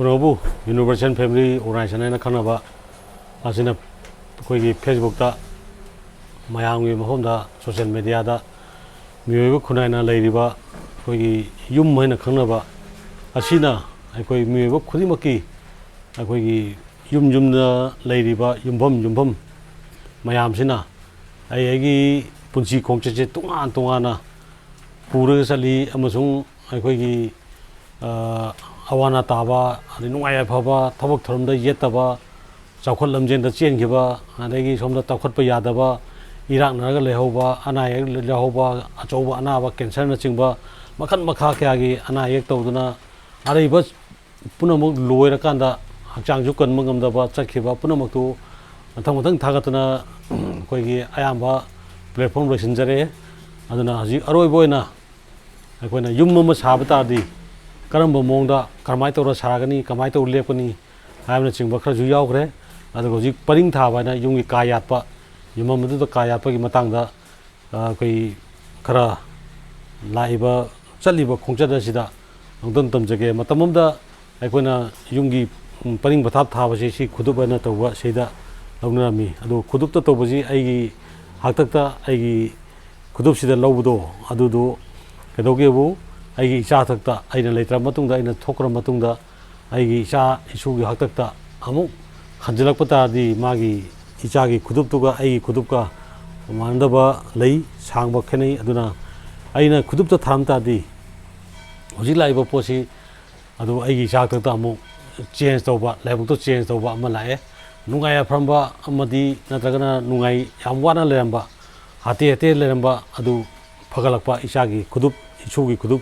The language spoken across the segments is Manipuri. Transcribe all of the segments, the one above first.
पुनबु यूनिवर्सल फैमिली ऑर्गेनाइजेशन खनबा असिना कोई फेसबुक ता मयांगी महोमदा सोशल मीडिया दा मियोइब खुनाइना लेरिबा कोई युम हैना खनबा असिना कोई मियोइब खुदिमकी कोई युम युमना लेरिबा युमभम मयामसिना आइगी पुंसी खोंगचे तोंगान तोंगाना पूरे चली अमसुंग अखोगी अवाना ताबा नुंगाय फबा थबक थरमदा येतबा चौखट लमजेंदा चेनखिबा अदगी सोमदा तौखट यादबा इराकनरगा लेहौबा अनायक लेहौबा अचौबा अनाबा कैंसर न चिंबा मखन मखा क्यागी अनायक तौदना अरैबा पुनमक लोयरकांदा हक्चांगजु कनम ngамदबा चखिबा पुनमकतु मथंग मथंग थागतना कोई अयाबा प्लेटफॉर्म लोइसिनजरे अदुना हजि अरोइबोइना अखोइना युम अमा साबा तारदि करम मोंगदा करमाय तौर सागनी कमाय तौर लेपनी हायबना चिंबा खरजु यावग्रे अदुगा हजि परिंग थाबाना युमगी कायातपा युम अमदुदा कायातपगी मतंगदा कोई खरा लाइबा चलिबा खोंगचदसिदा अंगदन तमजगे मतममदा अखोइना युमगी परिंग बथाप थाबसे सि खुदुबना तौबा सेदा लौनरामी अदु खुदुबता तौबजी आइगी हाक्तक्ता आइगी खुदुबसिदा लौबदो अदुदो कदोगेबु आइगी इचा थक्ता आइना लेत्रा मतुंगदा आइना थोक्रा मतुंगदा आइगी इचा इशुगी हाक्तक्ता अमुक खंजलकपा तारदि मागी इचागी खुदुबतुगा आइगी खुदुबका मानदबा लई सांगबा खेनै अदुना आइना खुदुबता थाम तारदि हजि लाइबा पोसी अदु आइगी इचा थक्ता अमुक चेंज तौबा लाइबुक्तो चेंज तौबा अमा लाए नुंगाय फ्रमबा अमदि नत्रगना नुंगाय याम वाना लेरंबा हाते हाते लेरंबा अदु फगलकपा इचागी खुदुब इशुगी खुदुब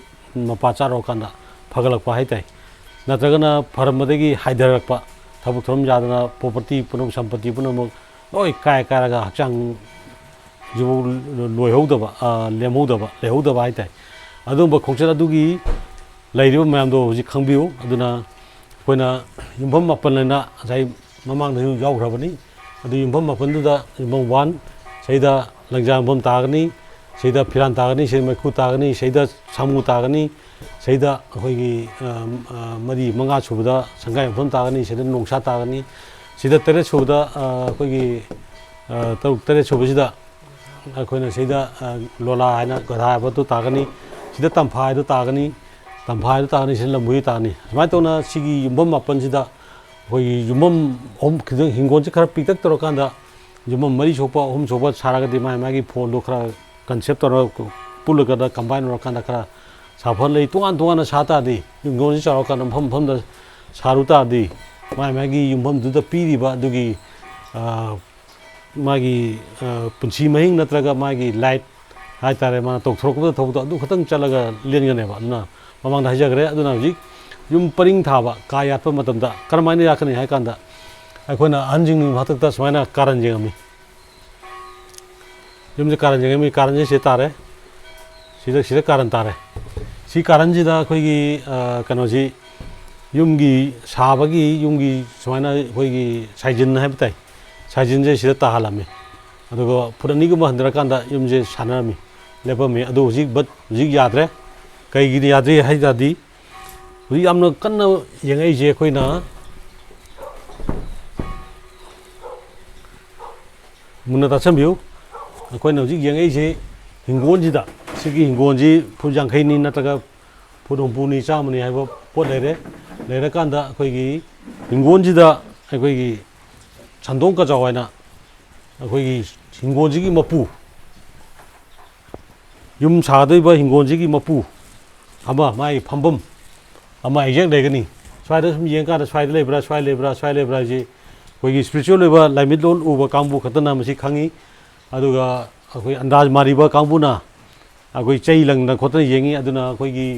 मपा चारो कांदा फगलकपा हाइताई नत्रगना फरमदगी हाइदरकपा थबुक थरम यादना प्रॉपर्टी पुनम संपत्ति पुनम लोय काय कायरगा हक्चांग जुबु लोयहौदबा लेहौदबा हाइताई अदुबा खोंचर अदुगी लैरिबा मयामदो हजि खंबियु अदुना कोइना युमभम मपन लेना जाय ममांग यावग्रबनी अदु युमभम मपनदुदा युमभम 1 सैदा लंजांगभम तागनी सैदा फिरान तागनी सैदा मैखु तागनी सैदा सामू तागनी सैदा अखोइगी मरी मंगा सुबदा संगायमभम तागनी सैदा नोंसा तागनी सैदा तेरे सुबदा अखोइगी तरुक तेरे सुबसिदा अखोइना सैदा लोला हाइना गधा हाइबदु तागनी सैदा तंफाइदु तागनी सैदा लमुई तागनी समाय तौना सिगी युमभम मपनसिदा अखोइगी युमभम ओम खिदंग हिंगोनसे खरा पिक्तक तौरकांदा युमभम मरी सोपा ओम सोपा सारागदि मागी फोन खरा कंसेप्ट तौर पुलगदा कंबाइन होरकांदा खरा साफल लई तोंगान तोंगान सातादि युमभम चारकांदा मफम सारु तादि मागी युमभम दुदा पीरिबा दुगी मागी पुंसी महिंग नत्रगा मागी लाइट हाइतारे माना तौथरकबदा थौबदो अदु खतंग चलगा लेनगनेबा अदुना ममांग हाइजगरे अदुना हजिक युम परिंग थाबा कायातपा मतमदा करमाइना याकनी हाइकांदा अखोइना अहनजिंग हातकता सुमाइना कारण जेंगमी युमजे कारण जेंगमी कारण जे तारे सिदा कारण तारे सी कारण जिदा अखोइगी कनोजी युमगी साबगी युमगी सुमाइना अखोइगी साइजिन हाइबताई साइजिन जे सिदा ताहालामी अदुगो फुरनिगुम हंदरकांदा युमजे सानामी लेपमी अदु हजिक याद्रे कईगी याद्रे हाइदादी हजिक यामना कन्ना येंगैजे अखोइना मुन्ना तासमबियु अखोइना हजिक येंगैजे हिंगोनजिदा सिगी हिंगोनजी फुट यांखैनी नत्रगा फुट हुंपुनी चामनी हाइबा पोट लेरकांदा अखोइगी हिंगोनजिदा अखोइगी छंदोंग का जावाइना अखोइगी हिंगोनजिगी मपु युम सादोइबा हिंगोनजिगी मपु अमा माइ फंबम अमा एजेक्ट लेगनी स्वाइदा सम येंकादा स्वाइदा लेब्रा जी कोई स्पिरिचुअल लेबा लाइमिट लोन उबा कांबु खतना मसी खंगी अदुगा अखोई अंदाज मारिबा कांबुना अखोई चई लंगना खोतना येंगी अदुना अखोइगी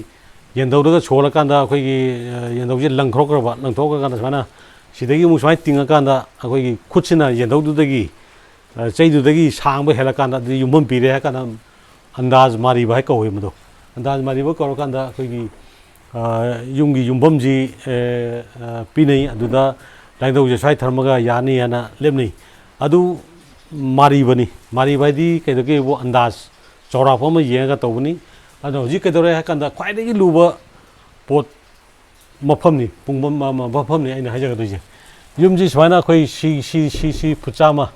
येंदौदगा सोलकांदा अखोइगी येंदौजे लंथोकरांदा समाना सिदगी मु स्वाइ तिंगाकांदा अखोइगी खुदसिना येंदौदुदगी चईदुदगी सांगबा हेलाकांदा युमभम पीरे हाकांदा अंदाज मारिबा हाइ कौवे मदो अंदाज मारिबा कौरकांदा अखोइगी युमगी युमभमजी पीनै अदुदा लाइदौजे स्वाइ थर्मगा यानी याना लेमनी अदु मारिबनी मारिबादी कैदगे वो अंदाज चौराफा में येंगा तौबनी अदो हजिक कैदरे हाकांदा ख्वाइदगी लुबा पोट ꯃꯐꯝꯅꯤ ꯄꯨꯡꯐꯝ ꯃꯐꯝꯅꯤ ꯑꯩꯅ ꯍꯥꯏꯖꯒꯗꯣꯏꯁꯦ ꯌꯨꯝꯁꯤ ꯁꯨꯃꯥꯏꯅ ꯑꯩꯈꯣꯏ ꯁꯤ ꯐꯨꯠ ꯆꯥꯝꯃ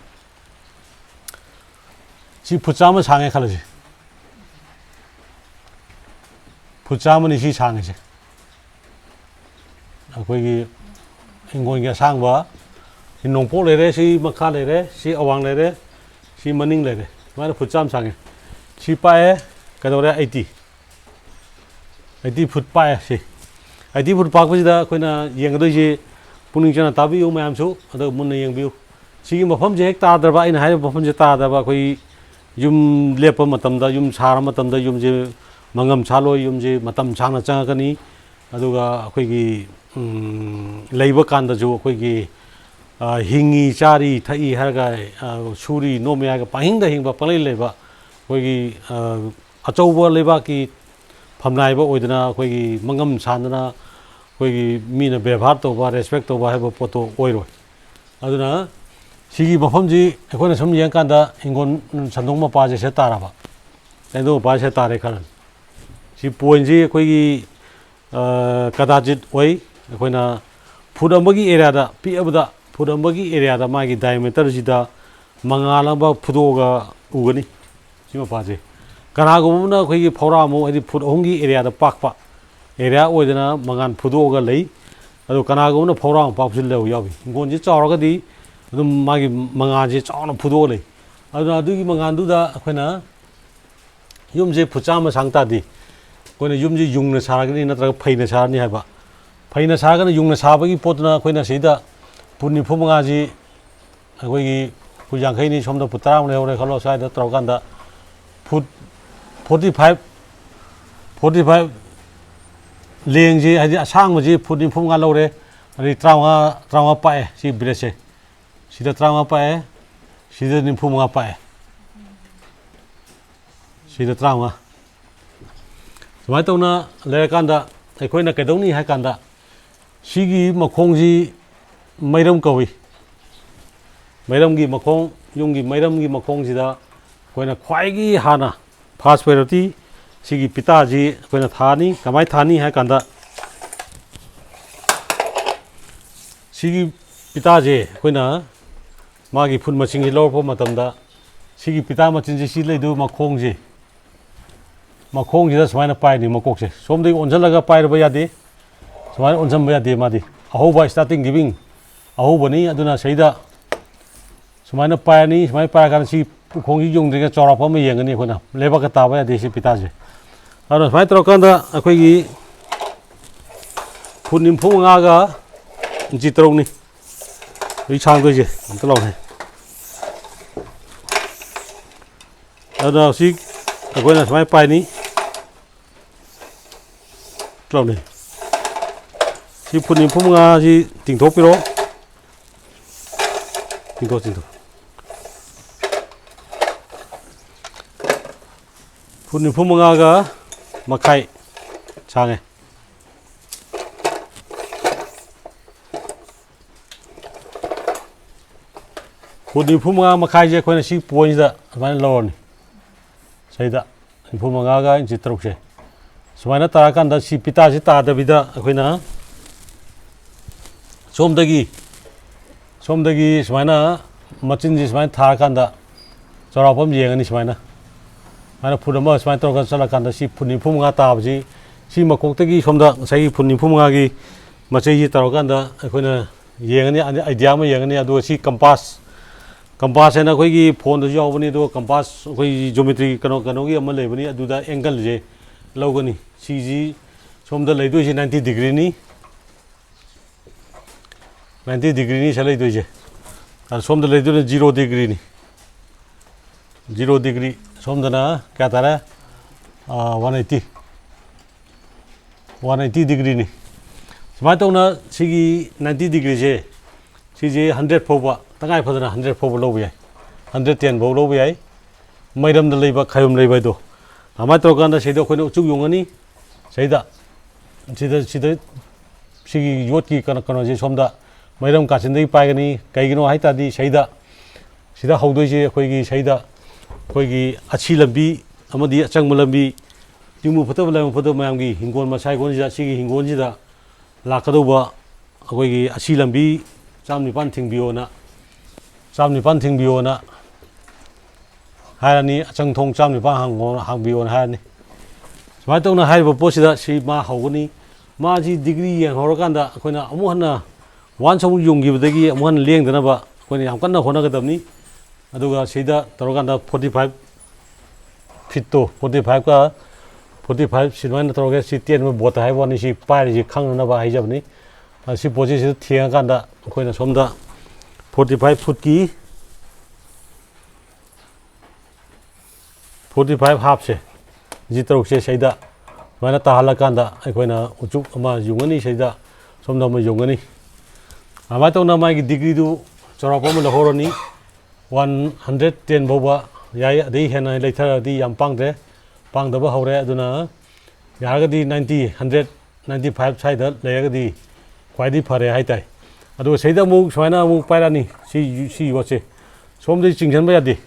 ꯁꯤ ꯐꯨꯠ ꯆꯥꯝꯃ ꯁꯥꯡꯉꯦ ꯈꯜꯂꯁꯤ ꯐꯨꯠ ꯆꯥꯝꯃꯅꯤ ꯁꯤ ꯁꯥꯡꯉꯤꯁꯦ ꯑꯩꯈꯣꯏꯒꯤ ꯍꯤꯡꯒꯣꯜꯒꯤ ꯑꯁꯥꯡꯕ ꯁꯤ ꯅꯣꯡꯄꯣꯛ ꯂꯩꯔꯦ ꯁꯤ ꯃꯈꯥ ꯂꯩꯔꯦ ꯁꯤ ꯑꯋꯥꯡ ꯂꯩꯔꯦ ꯁꯤ ꯃꯅꯤꯡ ꯂꯩꯔꯦ ꯁꯨꯃꯥꯏꯅ ꯐꯨꯠ ꯆꯥꯝꯃ ꯁꯥꯡꯉꯦ ꯁꯤ ꯄꯥꯛꯑꯦ ꯀꯩꯗꯧꯔꯦ 80 ꯐꯨꯠ ꯄꯥꯛꯑꯦ ꯁꯤ 80 ꯐꯨꯠ ꯄꯥꯛꯄꯁꯤꯗ ꯑꯩꯈꯣꯏꯅ ꯌꯦꯡꯒꯗꯣꯏꯁꯤ ꯄꯨꯛꯅꯤꯡ ꯆꯪꯅ ꯇꯥꯕꯤꯌꯨ ꯃꯌꯥꯝꯁꯨ ꯑꯗꯨꯒ ꯃꯨꯟꯅ ꯌꯦꯡꯕꯤꯌꯨ ꯁꯤꯒꯤ ꯃꯐꯝꯁꯦ ꯍꯦꯛ ꯇꯥꯗ꯭ꯔꯕ ꯑꯩꯅ ꯍꯥꯏꯔꯤꯕ ꯃꯐꯝꯁꯦ ꯇꯥꯗꯕ ꯑꯩꯈꯣꯏ ꯌꯨꯝ ꯂꯦꯞꯄ ꯃꯇꯝꯗ ꯌꯨꯝ ꯁꯥꯔ ꯃꯇꯝꯗ ꯌꯨꯝꯁꯦ ꯃꯪꯉꯝ ꯁꯥꯂꯣꯏ ꯌꯨꯝꯁꯦ ꯃꯇꯝ ꯁꯥꯡꯅ ꯆꯪꯉꯛꯀꯅꯤ ꯑꯗꯨꯒ ꯑꯩꯈꯣꯏꯒꯤ ꯂꯩꯕ ꯀꯥꯟꯗꯁꯨ ꯑꯩꯈꯣꯏꯒꯤ ꯍꯤꯡꯉꯤ ꯆꯥꯔꯤ ꯊꯛꯏ ꯍꯥꯏꯔꯒ ꯁꯨꯔꯤ ꯅꯣꯝꯃꯤ ꯍꯥꯏꯔꯒ ꯄꯪꯍꯤꯡꯗ ꯍꯤꯡꯕ ꯄꯪꯂꯩ ꯂꯩꯕ ꯑꯩꯈꯣꯏꯒꯤ ꯑꯆꯧꯕ ꯂꯩꯕꯥꯛꯀꯤ ꯐꯝꯅꯥꯏꯕ ꯑꯣꯏꯗꯅ ꯑꯩꯈꯣꯏꯒꯤ ꯃꯪꯉꯝ ꯁꯥꯟꯗꯅ ꯑꯩꯈꯣꯏꯒꯤ ꯃꯤꯅ ꯕꯦꯕꯥꯔ ꯇꯧꯕ ꯔꯦꯁꯄꯦꯛ ꯇꯧꯕ ꯍꯥꯏꯕ ꯄꯣꯠꯇꯣ ꯑꯣꯏꯔꯣꯏ ꯑꯗꯨꯅ ꯁꯤꯒꯤ ꯃꯐꯝꯁꯤ ꯑꯩꯈꯣꯏꯅ ꯁꯨꯝ ꯌꯦꯡꯀꯥꯟꯗ ꯍꯤꯡꯒꯣꯜ ꯁꯟꯗꯣꯡ ꯃꯄꯥꯁꯦ ꯁꯤꯗ ꯇꯥꯔꯕ ꯁꯟꯗꯣꯡ ꯃꯄꯥꯁꯦ ꯇꯥꯔꯦ ꯈꯜꯂꯅꯤ ꯁꯤ ꯄꯣꯏꯟꯁꯤ ꯑꯩꯈꯣꯏꯒꯤ ꯀꯗꯥꯖꯤꯠ ꯑꯣꯏ ꯑꯩꯈꯣꯏꯅ ꯐꯨꯠ ꯑꯃꯒꯤ ꯑꯦꯔꯤꯌꯥꯗ ꯄꯤꯛꯑꯕꯗ ꯐꯨꯠ ꯑꯃꯒꯤ ꯑꯦꯔꯤꯌꯥꯗ ꯃꯥꯒꯤ ꯗꯥꯏꯃꯤꯇꯔꯁꯤꯗ ꯃꯉꯥꯜ ꯑꯃ ꯐꯨꯗꯣꯛꯑꯒ ꯎꯒꯅꯤ ꯁꯤ ꯃꯄꯥꯁꯦ ꯀꯅꯥꯒꯨꯝꯕ ꯑꯃꯅ ꯑꯩꯈꯣꯏꯒꯤ ꯐꯧꯔꯥꯃꯨꯛ ꯍꯥꯏꯗꯤ ꯐꯨꯠ 3ꯒꯤ ꯑꯦꯔꯤꯌꯥꯗ ꯄꯥꯛꯄ ꯑꯦꯔꯤꯌꯥ ꯑꯣꯏꯗꯅ ꯃꯉꯥꯜ ꯐꯨꯗꯣꯛꯑꯒ ꯂꯩ ꯑꯗꯨ ꯀꯅꯥꯒꯨꯝꯕꯅ ꯐꯧꯔꯥ ꯄꯥꯛꯄꯁꯨ ꯌꯥꯎꯏ ꯍꯤꯡꯒꯣꯜꯁꯤ ꯆꯥꯎꯔꯒꯗꯤ ꯑꯗꯨꯝ ꯃꯥꯒꯤ ꯃꯉꯥꯜꯁꯦ ꯆꯥꯎꯅ ꯐꯨꯗꯣꯛꯑ ꯂꯩ ꯑꯗꯨꯅ ꯑꯗꯨꯒꯤ ꯃꯉꯥꯜꯗꯨꯗ ꯑꯩꯈꯣꯏꯅ ꯌꯨꯝꯁꯦ ꯐꯨꯠ ꯆꯥꯝꯃ ꯁꯥꯡ ꯇꯥꯔꯗꯤ ꯑꯩꯈꯣꯏꯅ ꯌꯨꯝꯁꯦ ꯌꯨꯡꯅ ꯁꯥꯔꯒꯅꯤ ꯅꯠꯇ꯭ꯔꯒ ꯐꯩꯅ ꯁꯥꯔꯅꯤ ꯍꯥꯏꯕ ꯐꯩꯅ ꯁꯥꯔꯒꯅ ꯌꯨꯡꯅ ꯁꯥꯕꯒꯤ ꯄꯣꯠꯇꯨꯅ ꯑꯩꯈꯣꯏꯅ ꯁꯤꯗ ꯐꯨꯠ 95ꯁꯤ ꯑꯩꯈꯣꯏꯒꯤ ꯐꯨꯠ 50ꯅꯤ ꯁꯣꯝꯗ ꯐꯨꯠ 10 ꯂꯩꯍꯧꯔꯦ ꯈꯜꯂꯣ ꯁ꯭ꯋꯥꯏꯗ ꯇꯧꯔꯀꯥꯟꯗ ꯐꯨꯠ 45 ꯂꯦꯡꯁꯤ ꯍꯥꯏꯗꯤ ꯑꯁꯥꯡꯕꯁꯤ ꯐꯨꯠ 95 ꯂꯧꯔꯦ ꯑꯗꯩ 35 ꯄꯥꯛꯑꯦ ꯁꯤ ꯕ꯭ꯔꯦꯁꯁꯦ sida terang apa sida nimfu apa sida terang sumai tauna lerakanda ꯑꯩꯈꯣꯏꯅ ꯀꯩꯗꯧꯅꯤ ꯍꯥꯏ ꯀꯥꯟꯗ ꯁꯤꯒꯤ ꯃꯈꯣꯡꯁꯤ ꯃꯩꯔꯝ ꯀꯧꯏ ꯃꯩꯔꯝꯒꯤ ꯃꯈꯣꯡ ꯌꯨꯝꯒꯤ ꯃꯩꯔꯝꯒꯤ ꯃꯈꯣꯡꯁꯤꯗ ꯑꯩꯈꯣꯏꯅ ꯈ꯭ꯋꯥꯏꯒꯤ ꯍꯥꯟꯅ ꯐꯥꯔꯁ ꯄ꯭ꯔꯥꯏꯌꯣꯔꯤꯇꯤ ꯁꯤꯒꯤ ꯄꯤꯇꯥꯁꯤ ꯑꯩꯈꯣꯏꯅ ꯊꯥꯅꯤ ꯀꯃꯥꯏꯅ ꯊꯥꯅꯤ ꯍꯥꯏ ꯀꯥꯟꯗ ꯁꯤꯒꯤ ꯄꯤꯇꯥꯁꯦ ꯑꯩꯈꯣꯏꯅ ꯃꯥꯒꯤ ꯐꯨꯠ ꯃꯁꯤꯡꯁꯤ ꯂꯧꯔꯛꯄ ꯃꯇꯝꯗ ꯁꯤꯒꯤ ꯄꯤꯇꯥ ꯃꯆꯤꯟꯁꯤ ꯁꯤ ꯂꯩꯗꯣꯏ ꯃꯈꯣꯡꯁꯤ ꯃꯈꯣꯡꯁꯤꯗ ꯁꯨꯃꯥꯏꯅ ꯄꯥꯏꯅꯤ ꯃꯀꯣꯛꯁꯦ ꯁꯣꯝꯗꯒꯤ ꯑꯣꯟꯁꯤꯜꯂꯒ ꯄꯥꯏꯔꯕ ꯌꯥꯗꯦ ꯁꯨꯃꯥꯏꯅ ꯑꯣꯟꯁꯤꯟꯕ ꯌꯥꯗꯦ ꯃꯥꯗꯤ ꯑꯍꯧꯕ ꯁ꯭ꯇꯥꯔꯇꯤꯡ ꯒꯤꯚꯤꯡ ꯑꯍꯧꯕꯅꯤ ꯑꯗꯨꯅ ꯁꯤꯗ ꯁꯨꯃꯥꯏꯅ ꯄꯥꯏꯔꯅꯤ ꯁꯨꯃꯥꯏꯅ ꯄꯥꯏꯔꯀꯥꯟꯗ ꯁꯤ ꯈꯣꯡꯁꯤ ꯌꯨꯡꯗ꯭ꯔꯤꯉꯩ ꯆꯥꯎꯔꯥꯛꯄ ꯑꯃ ꯌꯦꯡꯒꯅꯤ ꯑꯩꯈꯣꯏꯅ ꯂꯩꯕꯥꯛꯀ ꯇꯥꯕ ꯌꯥꯗꯦ ꯁꯤ ꯄꯤꯇꯥꯁꯦ ꯑꯗꯨꯅ ꯁꯨꯃꯥꯏꯅ ꯇꯧꯔꯀꯥꯟꯗ ꯑꯩꯈꯣꯏꯒꯤ ꯐꯨꯠ 95ꯒ ꯏꯟꯆꯤ 3ꯅꯤ ꯍꯧꯖꯤꯛ ꯁꯥꯡꯗꯣꯏꯁꯦ ꯑꯝꯇ ꯂꯥꯎꯅꯦ ꯑꯗꯨꯅ ꯍꯧꯖꯤꯛ ꯑꯩꯈꯣꯏꯅ ꯁꯨꯃꯥꯏꯅ ꯄꯥꯏꯅꯤ ꯂꯥꯎꯅꯦ ꯁꯤ ꯐꯨꯠ 95ꯁꯤ ꯇꯤꯡꯊꯣꯛꯄꯤꯔꯣ ꯇꯤꯡꯊꯣꯛ ꯐꯨꯠ 95ꯒ ꯃꯈꯥꯏ ꯁꯥꯡꯉꯦ ꯐꯨꯠ 95 ꯃꯈꯥꯏꯁꯦ ꯑꯩꯈꯣꯏꯅ ꯁꯤ ꯄꯣꯏꯟꯁꯤꯗ ꯑꯗꯨꯃꯥꯏꯅ ꯂꯧꯔꯅꯤ ꯁꯤꯗ 95ꯒ ꯏꯟꯆꯤ 3ꯁꯦ ꯁꯨꯃꯥꯏꯅ ꯇꯥꯔꯀꯥꯟꯗ ꯁꯤ ꯄꯤꯇꯥꯁꯤ ꯇꯥꯗꯕꯤꯗ ꯑꯩꯈꯣꯏꯅ ꯁꯣꯝꯗꯒꯤ ꯁꯨꯃꯥꯏꯅ ꯃꯆꯤꯟꯁꯤ ꯁꯨꯃꯥꯏꯅ ꯊꯥꯔꯀꯥꯟꯗ ꯆꯥꯎꯔꯥꯛꯄ ꯑꯃ ꯌꯦꯡꯉꯅꯤ ꯁꯨꯃꯥꯏꯅ ꯐꯨꯠ ꯑꯃ ꯁꯨꯃꯥꯏꯅ ꯇꯧꯔꯒ ꯆꯠꯂꯀꯥꯟꯗ ꯁꯤ ꯐꯨꯠ 95 ꯇꯥꯕꯁꯤ ꯁꯤ ꯃꯀꯣꯛꯇꯒꯤ ꯁꯣꯝꯗ ꯉꯁꯥꯏꯒꯤ ꯐꯨꯠ 95ꯒꯤ ꯃꯆꯩꯁꯤ ꯇꯧꯔꯀꯥꯟꯗ ꯑꯩꯈꯣꯏꯅ ꯌꯦꯡꯉꯅꯤ ꯑꯥꯏꯗꯤꯌꯥ ꯑꯃ ꯌꯦꯡꯉꯅꯤ ꯑꯗꯨꯒ ꯁꯤ ꯀꯝꯄꯥꯁ ꯍꯥꯏꯅ ꯑꯩꯈꯣꯏꯒꯤ ꯐꯣꯟꯗꯁꯨ ꯌꯥꯎꯕꯅꯤ ꯑꯗꯨꯒ ꯀꯝꯄꯥꯁ ꯑꯩꯈꯣꯏꯒꯤ ꯖꯣꯃꯦꯇ꯭ꯔꯤ ꯀꯩꯅꯣꯒꯤ ꯑꯃ ꯂꯩꯕꯅꯤ ꯑꯗꯨꯗ ꯑꯦꯡꯒꯜꯁꯦ ꯂꯧꯒꯅꯤ ꯁꯤꯁꯤ ꯁꯣꯝꯗ ꯂꯩꯗꯣꯏꯁꯤ 90 ꯗꯤꯒ꯭ꯔꯤꯅꯤ 90 ꯗꯤꯒ꯭ꯔꯤꯅꯤ ꯁꯤꯗ ꯂꯩꯗꯣꯏꯁꯦ ꯁꯣꯝꯗ ꯂꯩꯗꯣꯏꯅ 0 ꯗꯤꯒ꯭ꯔꯤꯅꯤ 0 ꯗꯤꯒ꯭ꯔꯤ ꯁꯣꯝꯗꯅ ꯀꯌꯥ ꯇꯥꯔꯦ 180 ꯗꯤꯒ꯭ꯔꯤꯅꯤ ꯁꯨꯃꯥꯏꯅ ꯇꯧꯅ ꯁꯤꯒꯤ 90 ꯗꯤꯒ꯭ꯔꯤꯁꯦ ꯁꯤꯁꯦ 100 ꯐꯥꯎꯕ ꯇꯉꯥꯏ ꯐꯗꯅ 100 ꯐꯥꯎꯕ ꯂꯧꯕ ꯌꯥꯏ 110 ꯐꯥꯎ ꯂꯧꯕ ꯌꯥꯏ ꯃꯩꯔꯝꯗ ꯂꯩꯕ ꯈꯥꯌꯨꯝ ꯂꯩꯕ ꯍꯥꯏꯗꯣ ꯑꯗꯨꯃꯥꯏꯅ ꯇꯧꯔꯀꯥꯟꯗ ꯁꯤꯗ ꯑꯩꯈꯣꯏꯅ ꯎꯆꯨꯛ ꯌꯨꯡꯉꯅꯤ ꯁꯤꯗ ꯁꯤꯒꯤ ꯌꯣꯠꯀꯤ ꯀꯩꯅꯣꯁꯦ ꯁꯣꯝꯗ ꯃꯩꯔꯝ ꯀꯥꯆꯤꯟꯗꯒꯤ ꯄꯥꯏꯒꯅꯤ ꯀꯩꯒꯤꯅꯣ ꯍꯥꯏ ꯇꯥꯔꯗꯤ ꯁꯤꯗ ꯍꯧꯗꯣꯏꯁꯦ ꯑꯩꯈꯣꯏꯒꯤ ꯑꯁꯤ ꯂꯝꯕꯤ ꯑꯃꯗꯤ ꯑꯆꯪꯕ ꯂꯝꯕꯤ ꯇꯤꯡꯃꯨ ꯐꯠꯇꯕ ꯂꯥꯏꯃꯨ ꯐꯠꯇꯕ ꯃꯌꯥꯝꯒꯤ ꯍꯤꯡꯒꯣꯜ ꯃꯁꯥ ꯍꯤꯡꯒꯣꯜꯁꯤꯗ ꯁꯤꯒꯤ ꯍꯤꯡꯒꯣꯜꯁꯤꯗ ꯂꯥꯛꯀꯗꯧꯕ ꯑꯩꯈꯣꯏꯒꯤ ꯑꯁꯤ ꯂꯝꯕꯤ 19 ꯊꯤꯡꯕꯤꯌꯣꯅ 19 ꯊꯤꯡꯕꯤꯌꯣꯅ ꯍꯥꯏꯔꯅꯤ ꯑꯆꯪ ꯊꯣꯡ 19 ꯍꯥꯡꯕꯤꯌꯣꯅ ꯍꯥꯏꯔꯅꯤ ꯁꯨꯃꯥꯏꯅ ꯇꯧꯅ ꯍꯥꯏꯔꯤꯕ ꯄꯣꯠꯁꯤꯗ ꯁꯤ ꯃꯥ ꯍꯧꯒꯅꯤ ꯃꯥꯁꯤ ꯗꯤꯒ꯭ꯔꯤ ꯌꯦꯡꯍꯧꯔꯀꯥꯟꯗ ꯑꯩꯈꯣꯏꯅ ꯑꯃꯨꯛ ꯍꯟꯅ ꯋꯥꯟꯁ ꯑꯃꯨꯛ ꯌꯨꯡꯈꯤꯕꯗꯒꯤ ꯑꯃꯨꯛ ꯍꯟꯅ ꯂꯦꯡꯗꯅꯕ ꯑꯩꯈꯣꯏꯅ ꯌꯥꯝ ꯀꯟꯅ ꯍꯣꯠꯅꯒꯗꯕꯅꯤ ꯑꯗꯨꯒ ꯁꯤꯗ ꯇꯧꯔꯀꯥꯟꯗ 45 ꯐꯤꯠꯇꯣ 45ꯀ 45 ꯁꯨꯃꯥꯏꯅ ꯇꯧꯔꯒ ꯁꯤ ꯇꯦꯟꯕ ꯕꯣꯠꯇ ꯍꯥꯏꯕ ꯋꯥꯅꯤ ꯁꯤ ꯄꯥꯏꯔꯤꯁꯤ ꯈꯪꯅꯅꯕ ꯍꯥꯏꯖꯕꯅꯤ ꯁꯤ ꯄꯣꯠꯁꯤ ꯁꯤꯗ ꯊꯦꯡꯉꯀꯥꯟꯗ ꯑꯩꯈꯣꯏꯅ ꯁꯣꯝꯗ 45 ꯐꯨꯠꯀꯤ 45 ꯍꯥꯞꯁꯦ ꯖꯤ ꯇꯔꯨꯛꯁꯦ ꯁꯤꯗ ꯁꯨꯃꯥꯏꯅ ꯇꯥꯍꯜꯂꯀꯥꯟꯗ ꯑꯩꯈꯣꯏꯅ ꯎꯆꯨꯛ ꯑꯃ ꯌꯨꯡꯒꯅꯤ ꯁꯤꯗ ꯁꯣꯝꯗ ꯑꯃ ꯌꯨꯡꯒꯅꯤ ꯑꯗꯨꯃꯥꯏꯅ ꯇꯧꯅ ꯃꯥꯒꯤ ꯗꯤꯒ꯭ꯔꯤꯗꯨ ꯆꯥꯎꯔꯥꯛꯄ ꯑꯃ ꯂꯧꯍꯧꯔꯅꯤ 110 ꯐꯥꯎꯕ ꯌꯥꯏ ꯑꯗꯩ ꯍꯦꯟꯅ ꯂꯩꯊꯔꯗꯤ ꯌꯥꯝ ꯄꯥꯡꯗ꯭ꯔꯦ ꯄꯥꯡꯗꯕ ꯍꯧꯔꯦ ꯑꯗꯨꯅ ꯌꯥꯔꯒꯗꯤ 90 100 95 ꯁ꯭ꯋꯥꯏꯗ ꯂꯩꯔꯒꯗꯤ ꯈ꯭ꯋꯥꯏꯗꯒꯤ ꯐꯔꯦ ꯍꯥꯏꯇꯥꯏ ꯑꯗꯨꯒ ꯁꯤꯗ ꯑꯃꯨꯛ ꯁꯨꯃꯥꯏꯅ ꯑꯃꯨꯛ ꯄꯥꯏꯔꯛꯑꯅꯤ ꯁꯤ ꯌꯣꯠꯁꯦ ꯁꯣꯝꯗꯒꯤ ꯆꯤꯡꯁꯤꯟꯕ ꯌꯥꯗꯦ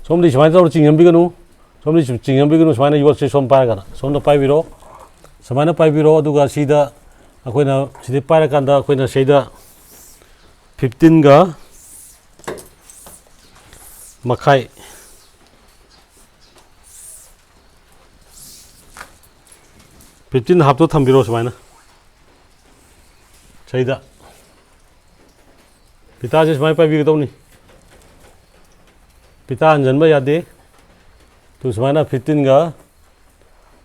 ꯁꯣꯝꯗꯒꯤ ꯁꯨꯃꯥꯏꯅ ꯇꯧꯔ ꯆꯤꯡꯁꯤꯟꯕꯤꯒꯅꯨ ꯁꯣꯝꯗꯒꯤ ꯆꯤꯡꯁꯤꯟꯕꯤꯒꯅꯨ ꯁꯨꯃꯥꯏꯅ ꯌꯣꯠꯁꯦ ꯁꯣꯝ ꯄꯥꯏꯔꯒꯅ ꯁꯣꯝꯗ ꯄꯥꯏꯕꯤꯔꯣ ꯁꯨꯃꯥꯏꯅ ꯄꯥꯏꯕꯤꯔꯣ ꯑꯗꯨꯒ ꯁꯤꯗ ꯑꯩꯈꯣꯏꯅ ꯁꯤꯗ ꯄꯥꯏꯔꯀꯥꯟꯗ ꯑꯩꯈꯣꯏꯅ ꯁꯤꯗ 15ꯒ ꯃꯈꯥꯏ 15 ꯍꯥꯞꯇꯣ ꯊꯝꯕꯤꯔꯣ ꯁꯨꯃꯥꯏꯅ ꯁꯤꯗ ꯄꯤꯇꯥꯁꯦ ꯁꯨꯃꯥꯏꯅ ꯄꯥꯏꯕꯤꯒꯗꯧꯅꯤ ꯄꯤꯇꯥ ꯍꯟꯖꯟꯕ ꯌꯥꯗꯦ ꯇꯨ ꯁꯨꯃꯥꯏꯅ 15ꯒ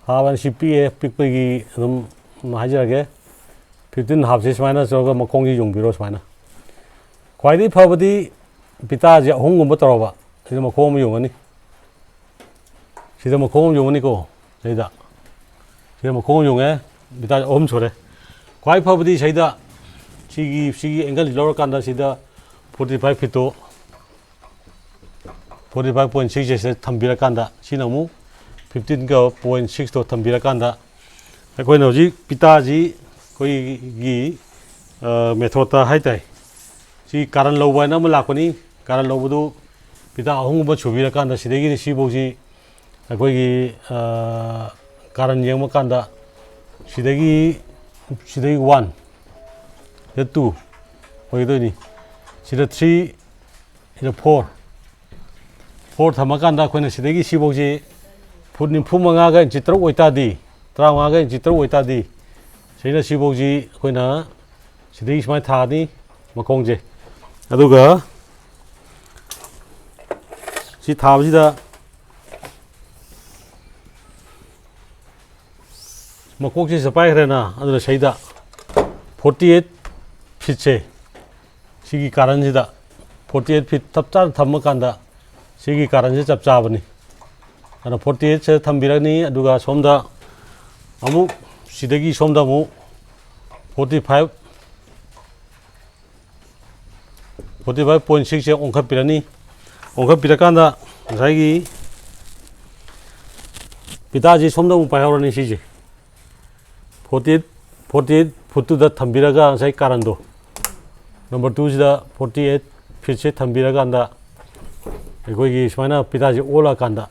ꯍꯥꯞꯕꯅꯤ ꯁꯤ ꯄꯤꯛꯑꯦ ꯄꯤꯛꯄꯒꯤ ꯑꯗꯨꯝ ꯍꯥꯏꯖꯔꯒꯦ 15 ꯍꯥꯞꯁꯦ ꯁꯨꯃꯥꯏꯅ ꯇꯧꯔꯒ ꯃꯈꯣꯡꯁꯤ ꯌꯨꯡꯕꯤꯔꯣ ꯁꯨꯃꯥꯏꯅ ꯈ꯭ꯋꯥꯏꯗꯒꯤ ꯐꯕꯗꯤ ꯄꯤꯇꯥꯁꯦ 3ꯒꯨꯝꯕ ꯇꯧꯔꯕ ꯁꯤꯗ ꯃꯈꯣꯡ ꯑꯃ ꯌꯨꯡꯉꯅꯤ sida makhong yung ni ko sida makhong yung bita 3 sore kwai phabdi sida sigi angle lor kanda sida 45 fito 45.6 jese thambira kanda sina mu 15.6 to thambira kanda akoi na ji pita ji koi gi method ta hai tai si karan lowa na mala ko ni karan lobudu pita ahung ba chubira kanda sidegi si boji akoi gi karan yeng ma kanda sidegi 1 the 2 koi do ni sida 3 sida 4 thama kanda koi na sidegi si boji foot 95ꯒ ꯏꯟꯆꯤ 3 ꯑꯣꯏꯇꯥꯗꯤ 35ꯒ ꯏꯟꯆꯤ 3 ꯑꯣꯏꯇꯥꯗꯤ ꯁꯤꯅ ꯁꯤꯐꯧꯁꯤ ꯑꯩꯈꯣꯏꯅ ꯁꯤꯗꯒꯤ ꯁꯨꯃꯥꯏꯅ ꯊꯥꯅꯤ ꯃꯈꯣꯡꯁꯦ ꯑꯗꯨꯒ ꯁꯤ ꯊꯥꯕꯁꯤꯗ ꯃꯀꯣꯛꯁꯤ ꯄꯥꯏꯈ꯭ꯔꯦꯅ ꯑꯗꯨꯅ ꯁꯤꯗ 48 ꯐꯤꯠꯁꯦ ꯁꯤꯒꯤ ꯀꯥꯔꯟꯁꯤꯗ 48 ꯐꯤꯠ ꯆꯞ ꯆꯥꯅ ꯊꯝꯃꯀꯥꯟꯗ ꯁꯤꯒꯤ ꯀꯥꯔꯟꯁꯤ ꯆꯞ ꯆꯥꯕꯅꯤ ꯑꯗꯨꯅ 48 ꯁꯦ ꯊꯝꯕꯤꯔꯅꯤ ꯑꯗꯨꯒ ꯁꯣꯝꯗ ꯑꯃꯨꯛ ꯁꯤꯗꯒꯤ ꯁꯣꯝꯗ ꯑꯃꯨꯛ 45.6 ꯁꯦ ꯑꯣꯟꯈꯠꯄꯤꯔꯅꯤ ꯑꯣꯟꯈꯠꯄꯤꯔꯀꯥꯟꯗ ꯉꯁꯥꯏꯒꯤ ꯄꯤꯇꯥꯁꯤ ꯁꯣꯝꯗ ꯑꯃꯨꯛ ꯄꯥꯏꯍꯧꯔꯅꯤ ꯁꯤꯁꯦ 48 ꯐꯨꯠꯇꯨꯗ ꯊꯝꯕꯤꯔꯒ ꯉꯁꯥꯏ ꯀꯥꯔꯟꯗꯣ ꯅꯝꯕꯔ 2 ꯁꯤꯗ 48 ꯐꯤꯠꯁꯦ ꯊꯝꯕꯤꯔꯀꯥꯟꯗ ꯑꯩꯈꯣꯏꯒꯤ ꯁꯨꯃꯥꯏꯅ ꯄꯤꯇꯥꯁꯤ ꯑꯣꯜꯂꯀꯥꯟꯗ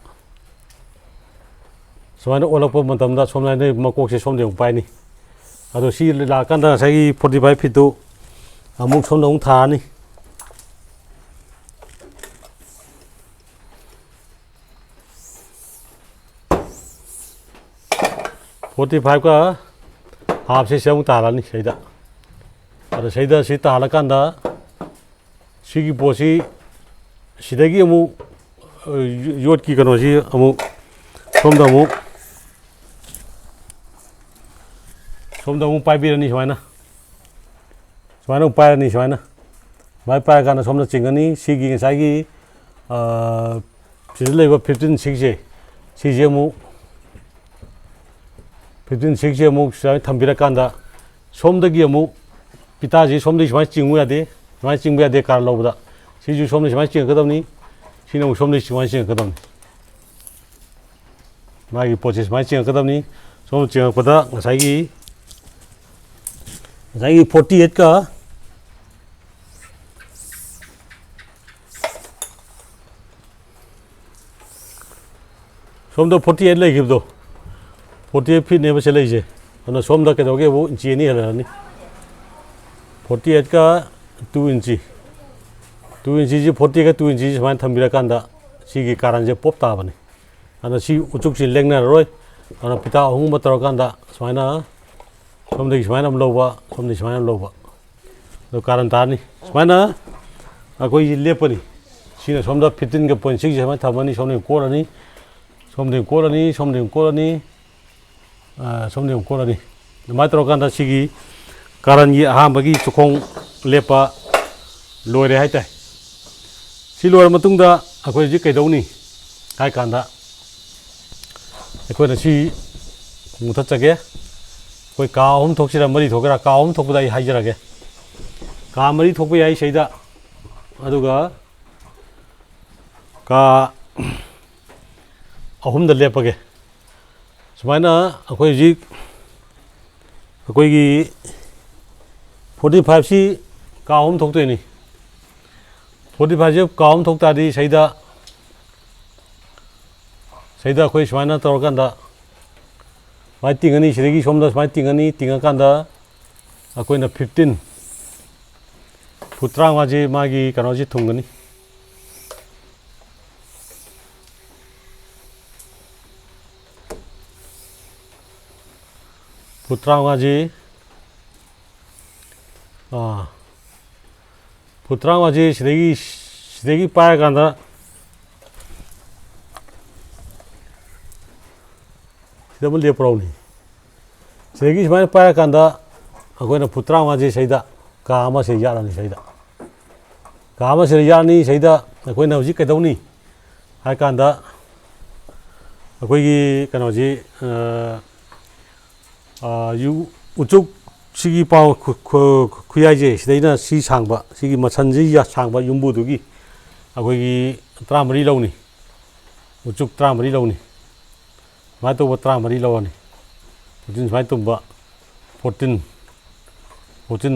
ꯁꯨꯃꯥꯏꯅ ꯑꯣꯜꯂꯛꯄ ꯃꯇꯝꯗ ꯁꯣꯝꯗ ꯃꯀꯣꯛꯁꯦ ꯁꯣꯝꯗ ꯑꯃꯨꯛ ꯄꯥꯏꯅꯤ ꯑꯗꯣ ꯁꯤ ꯂꯥꯛꯀꯥꯟꯗ ꯉꯁꯥꯏꯒꯤ 45 ꯐꯤꯠꯇꯨ ꯑꯃꯨꯛ ꯁꯣꯝꯗ ꯑꯃꯨꯛ ꯊꯥꯔꯅꯤ ꯀ ꯍꯥꯞꯁꯦ ꯁꯤ ꯑꯃꯨꯛ ꯇꯥꯔꯅꯤ ꯁꯤꯗ ꯑꯗꯣ ꯁꯤꯗ ꯁꯤ ꯇꯥꯍꯜꯂꯀꯥꯟꯗ ꯁꯤꯒꯤ ꯄꯣꯠꯁꯤ ꯁꯤꯗꯒꯤ ꯑꯃꯨꯛ ꯌꯣꯠꯀꯤ ꯀꯩꯅꯣꯁꯤ ꯑꯃꯨꯛ ꯁꯣꯝꯗ ꯑꯃꯨꯛ ꯄꯥꯏꯕꯤꯔꯅꯤ ꯁꯨꯃꯥꯏꯅ ꯑꯃꯨꯛ ꯄꯥꯏꯔꯅꯤ ꯁꯨꯃꯥꯏꯅ ꯄꯥꯏꯔꯀꯥꯟꯗ ꯁꯣꯝꯗ ꯆꯤꯡꯒꯅꯤ ꯁꯤꯒꯤ ꯉꯁꯥꯏꯒꯤ ꯁꯤꯗ ꯂꯩꯕ 15.6ꯁꯦ ꯁꯤꯁꯦ ꯑꯃꯨꯛ 15.6ꯁꯦ ꯑꯃꯨꯛ ꯁꯨꯃꯥꯏꯅ ꯊꯝꯕꯤꯔꯀꯥꯟꯗ ꯁꯣꯝꯗꯒꯤ ꯑꯃꯨꯛ ꯄꯤꯇꯥꯁꯤ ꯁꯣꯝꯗꯒꯤ ꯁꯨꯃꯥꯏꯅ ꯆꯤꯡꯕ ꯌꯥꯗꯦ ꯁꯨꯃꯥꯏꯅ ꯆꯤꯡꯕ ꯌꯥꯗꯦ ꯀꯥꯔ ꯂꯧꯕꯗ ꯁꯤꯁꯨ ꯁꯣꯝꯗ ꯁꯨꯃꯥꯏꯅ ꯆꯤꯡꯉꯛꯀꯗꯕꯅꯤ ꯁꯤꯅ ꯑꯃꯨꯛ ꯁꯣꯝꯗꯒꯤ ꯁꯨꯃꯥꯏꯅ ꯆꯤꯡꯉꯛꯀꯗꯕꯅꯤ ꯃꯥꯒꯤ ꯄꯣꯠꯁꯦ ꯁꯨꯃꯥꯏꯅ ꯆꯤꯡꯉꯛꯀꯗꯕꯅꯤ ꯁꯣꯝꯗ ꯆꯤꯡꯉꯛꯄꯗ ꯉꯁꯥꯏꯒꯤ 48ꯀ ꯁꯣꯝꯗ 48 ꯂꯩꯈꯤꯕꯗꯣ 48 ꯐꯤꯠꯅꯦꯕ ꯁꯤ ꯂꯩꯁꯦ ꯑꯗꯨꯅ ꯁꯣꯝꯗ ꯀꯩꯗꯧꯒꯦꯕꯨ ꯏꯟꯆꯤ ꯑꯅꯤ ꯍꯦꯜꯂꯛꯑꯅꯤ 48ꯒ 2 ꯏꯟꯆꯤ 2 ꯏꯟꯆꯤꯁꯤ 40ꯒ 2 ꯏꯟꯆꯤꯁꯤ ꯁꯨꯃꯥꯏꯅ ꯊꯝꯕꯤꯔꯀꯥꯟꯗ ꯁꯤꯒꯤ ꯀꯥꯔꯟꯁꯦ ꯄꯣꯞ ꯇꯥꯕꯅꯤ ꯑꯗꯨꯅ ꯁꯤ ꯎꯆꯨꯛꯁꯤ ꯂꯦꯡꯅꯔꯔꯣꯏ ꯑꯗꯨꯅ ꯄꯤꯇꯥ ꯑꯍꯨꯝꯒꯨꯝꯕ ꯇꯧꯔꯀꯥꯟꯗ ꯁꯨꯃꯥꯏꯅ ꯁꯣꯝꯗꯒꯤ ꯁꯨꯃꯥꯏꯅ ꯑꯃ ꯂꯧꯕ ꯁꯣꯝꯗꯒꯤ ꯁꯨꯃꯥꯏꯅ ꯑꯃ ꯂꯧꯕ ꯑꯗꯨ ꯀꯥꯔꯟ ꯇꯥꯔꯅꯤ ꯁꯨꯃꯥꯏꯅ ꯑꯩꯈꯣꯏꯒꯤ ꯂꯦꯞꯄꯅꯤ ꯁꯤꯅ ꯁꯣꯝꯗ 15ꯒ 0.6 ꯁꯨꯃꯥꯏꯅ ꯊꯝꯃꯅꯤ ꯁꯣꯝꯗꯒꯤ ꯀꯣꯠꯂꯅꯤ ꯁꯣꯝꯗꯒꯤ ꯀꯣꯠꯂꯅꯤ ꯁꯣꯝꯗꯒꯤ ꯀꯣꯠꯂꯅꯤ ꯁꯣꯝꯗꯒꯤ ꯀꯣꯠꯂꯅꯤ ꯑꯗꯨꯃꯥꯏꯅ ꯇꯧꯔꯀꯥꯟꯗ ꯁꯤꯒꯤ ꯀꯥꯔꯟꯒꯤ ꯑꯍꯥꯟꯕꯒꯤ ꯆꯨꯈꯣꯡ ꯂꯦꯞꯄ ꯂꯣꯏꯔꯦ ꯍꯥꯏꯇꯥꯔꯦ ꯁꯤ ꯂꯣꯏꯔ ꯃꯇꯨꯡꯗ ꯑꯩꯈꯣꯏ ꯍꯧꯖꯤꯛ ꯀꯩꯗꯧꯅꯤ ꯍꯥꯏ ꯀꯥꯟꯗ ꯑꯩꯈꯣꯏꯅ ꯁꯤ ꯃꯨꯊꯠꯆꯒꯦ ꯑꯩꯈꯣꯏ ꯀꯥ ꯑꯍꯨꯝ ꯊꯣꯛꯁꯤꯔ ꯃꯔꯤ ꯊꯣꯛꯀꯦꯔꯥ ꯀꯥ ꯑꯍꯨꯝ ꯊꯣꯛꯄꯗ ꯑꯩ ꯍꯥꯏꯖꯔꯒꯦ ꯀꯥ ꯃꯔꯤ ꯊꯣꯛꯄ ꯌꯥꯏ ꯁꯤꯗ ꯑꯗꯨꯒ ꯀꯥ ꯑꯍꯨꯝꯗ ꯂꯦꯞꯄꯒꯦ ꯁꯨꯃꯥꯏꯅ ꯑꯩꯈꯣꯏ ꯍꯧꯖꯤꯛ ꯑꯩꯈꯣꯏꯒꯤ 45ꯁꯤ ꯀꯥ ꯑꯍꯨꯝ ꯊꯣꯛꯇꯣꯏꯅꯤ 45ꯁꯤ ꯀꯥ ꯑꯍꯨꯝ ꯊꯣꯛ ꯇꯥꯔꯗꯤ ꯁꯤꯗ ꯑꯩꯈꯣꯏ ꯁꯨꯃꯥꯏꯅ ꯇꯧꯔꯀꯥꯟꯗ ꯁꯨꯃꯥꯏꯅ ꯇꯤꯡꯉꯅꯤ ꯁꯤꯗꯒꯤ ꯁꯣꯝꯗ ꯁꯨꯃꯥꯏꯅ ꯇꯤꯡꯉꯅꯤ ꯇꯤꯡꯉꯀꯥꯟꯗ ꯑꯩꯈꯣꯏꯅ 15 ꯐꯨꯠ 35ꯁꯤ ꯃꯥꯒꯤ ꯀꯩꯅꯣꯁꯤ ꯊꯨꯡꯒꯅꯤ ꯐꯨꯠ 35ꯁꯤ ꯐꯨꯠ 35ꯁꯤ ꯁꯤꯗꯒꯤ ꯄꯥꯏꯔꯀꯥꯟꯗ ꯁꯤꯗ ꯑꯃ ꯂꯦꯞꯄ꯭ꯔꯧꯅꯤ ꯁꯤꯗꯒꯤ ꯁꯨꯃꯥꯏꯅ ꯄꯥꯏꯔꯀꯥꯟꯗ ꯑꯩꯈꯣꯏꯅ ꯐꯨꯠ 35ꯁꯤ ꯁꯤꯗ ꯀꯥ ꯑꯃ ꯁꯤ ꯌꯥꯠꯂꯅꯤ ꯁꯤꯗ ꯀꯥ ꯑꯃ ꯁꯤꯗ ꯌꯥꯠꯂꯅꯤ ꯁꯤꯗ ꯑꯩꯈꯣꯏꯅ ꯍꯧꯖꯤꯛ ꯀꯩꯗꯧꯅꯤ ꯍꯥꯏ ꯀꯥꯟꯗ ꯑꯩꯈꯣꯏꯒꯤ ꯀꯩꯅꯣꯁꯤ ꯎꯆꯨꯛ ꯁꯤꯒꯤ ꯄꯥꯎ ꯈꯨꯌꯥꯏꯁꯦ ꯁꯤꯗꯩꯅ ꯁꯤ ꯁꯥꯡꯕ ꯁꯤꯒꯤ ꯃꯁꯟꯁꯤ ꯁꯥꯡꯕ ꯌꯨꯝꯕꯨꯗꯨꯒꯤ ꯑꯩꯈꯣꯏꯒꯤ 34 ꯂꯧꯅꯤ ꯎꯆꯨꯛ 34 ꯂꯧꯅꯤ ꯁꯨꯃꯥꯏꯅ ꯇꯧꯕ 34 ꯂꯧꯔꯅꯤ 14 ꯁꯨꯃꯥꯏꯅ ꯇꯨꯝꯕ 14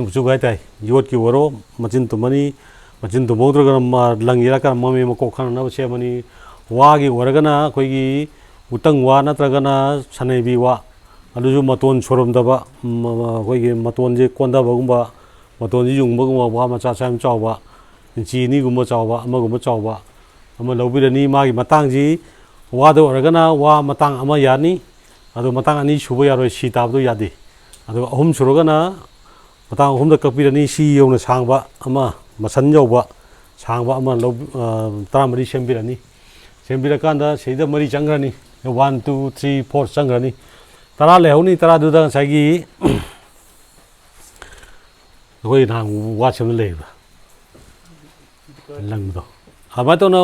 ꯎꯆꯨꯛ ꯍꯥꯏꯇꯥꯔꯦ ꯌꯣꯠꯀꯤ ꯑꯣꯏꯔꯣ ꯃꯆꯤꯟ ꯇꯨꯝꯃꯅꯤ ꯃꯆꯤꯟ ꯇꯨꯝꯍꯧꯗ꯭ꯔꯒꯅ ꯂꯪ ꯌꯦꯜꯂꯀꯥꯟꯗ ꯃꯃꯤ ꯃꯀꯣꯛ ꯈꯪꯅꯅꯕ ꯁꯦꯝꯃꯅꯤ ꯋꯥꯒꯤ ꯑꯣꯏꯔꯒꯅ ꯑꯩꯈꯣꯏꯒꯤ ꯎꯇꯪ ꯋꯥ ꯅꯠꯇ꯭ꯔꯒꯅ ꯁꯅꯩꯕꯤ ꯋꯥ ꯑꯗꯨꯁꯨ ꯃꯇꯣꯟ ꯁꯣꯔꯝꯗꯕ ꯑꯩꯈꯣꯏꯒꯤ ꯃꯇꯣꯟꯁꯦ ꯀꯣꯟꯗꯕꯒꯨꯝꯕ ꯃꯇꯣꯟꯁꯦ ꯌꯨꯡꯕꯒꯨꯝꯕ ꯋꯥ ꯃꯆꯥ ꯌꯥꯝ ꯆꯥꯎꯕ ꯏꯟꯆꯤ 2ꯒꯨꯝꯕ ꯆꯥꯎꯕ ꯑꯃꯒꯨꯝꯕ ꯆꯥꯎꯕ ꯑꯃ ꯂꯧꯕꯤꯔꯅꯤ ꯃꯥꯒꯤ ꯃꯇꯥꯡꯁꯤ ꯋꯥꯗ ꯑꯣꯏꯔꯒꯅ ꯋꯥ ꯃꯇꯥꯡ ꯑꯃ ꯌꯥꯅꯤ ꯑꯗꯣ ꯃꯇꯥꯡ 2 ꯁꯨꯕ ꯌꯥꯔꯣꯏ ꯁꯤ ꯇꯥꯕꯗꯣ ꯌꯥꯗꯦ ꯑꯗꯨꯒ 3 ꯁꯨꯔꯒꯅ ꯃꯇꯥꯡ 3ꯗ ꯀꯛꯄꯤꯔꯅꯤ ꯁꯤ ꯌꯧꯅ ꯁꯥꯡꯕ ꯑꯃ ꯃꯁꯟ ꯌꯧꯕ ꯁꯥꯡꯕ ꯑꯃ 34 ꯁꯦꯝꯕꯤꯔꯅꯤ ꯁꯦꯝꯕꯤꯔꯀꯥꯟꯗ ꯁꯤꯗ ꯃꯔꯤ ꯆꯪꯈ꯭ꯔꯅꯤ 1 2 3 4 ꯆꯪꯈ꯭ꯔꯅꯤ 10 ꯂꯩꯍꯧꯅꯤ 10ꯗꯨꯗ ꯉꯁꯥꯏꯒꯤ ꯑꯩꯈꯣꯏ ꯅꯍꯥꯟ ꯋꯥ ꯁꯦꯝꯕ ꯂꯩꯌꯦꯕ ꯂꯪꯕꯗꯣ ꯑꯗꯨꯃꯥꯏꯅ ꯇꯧꯅ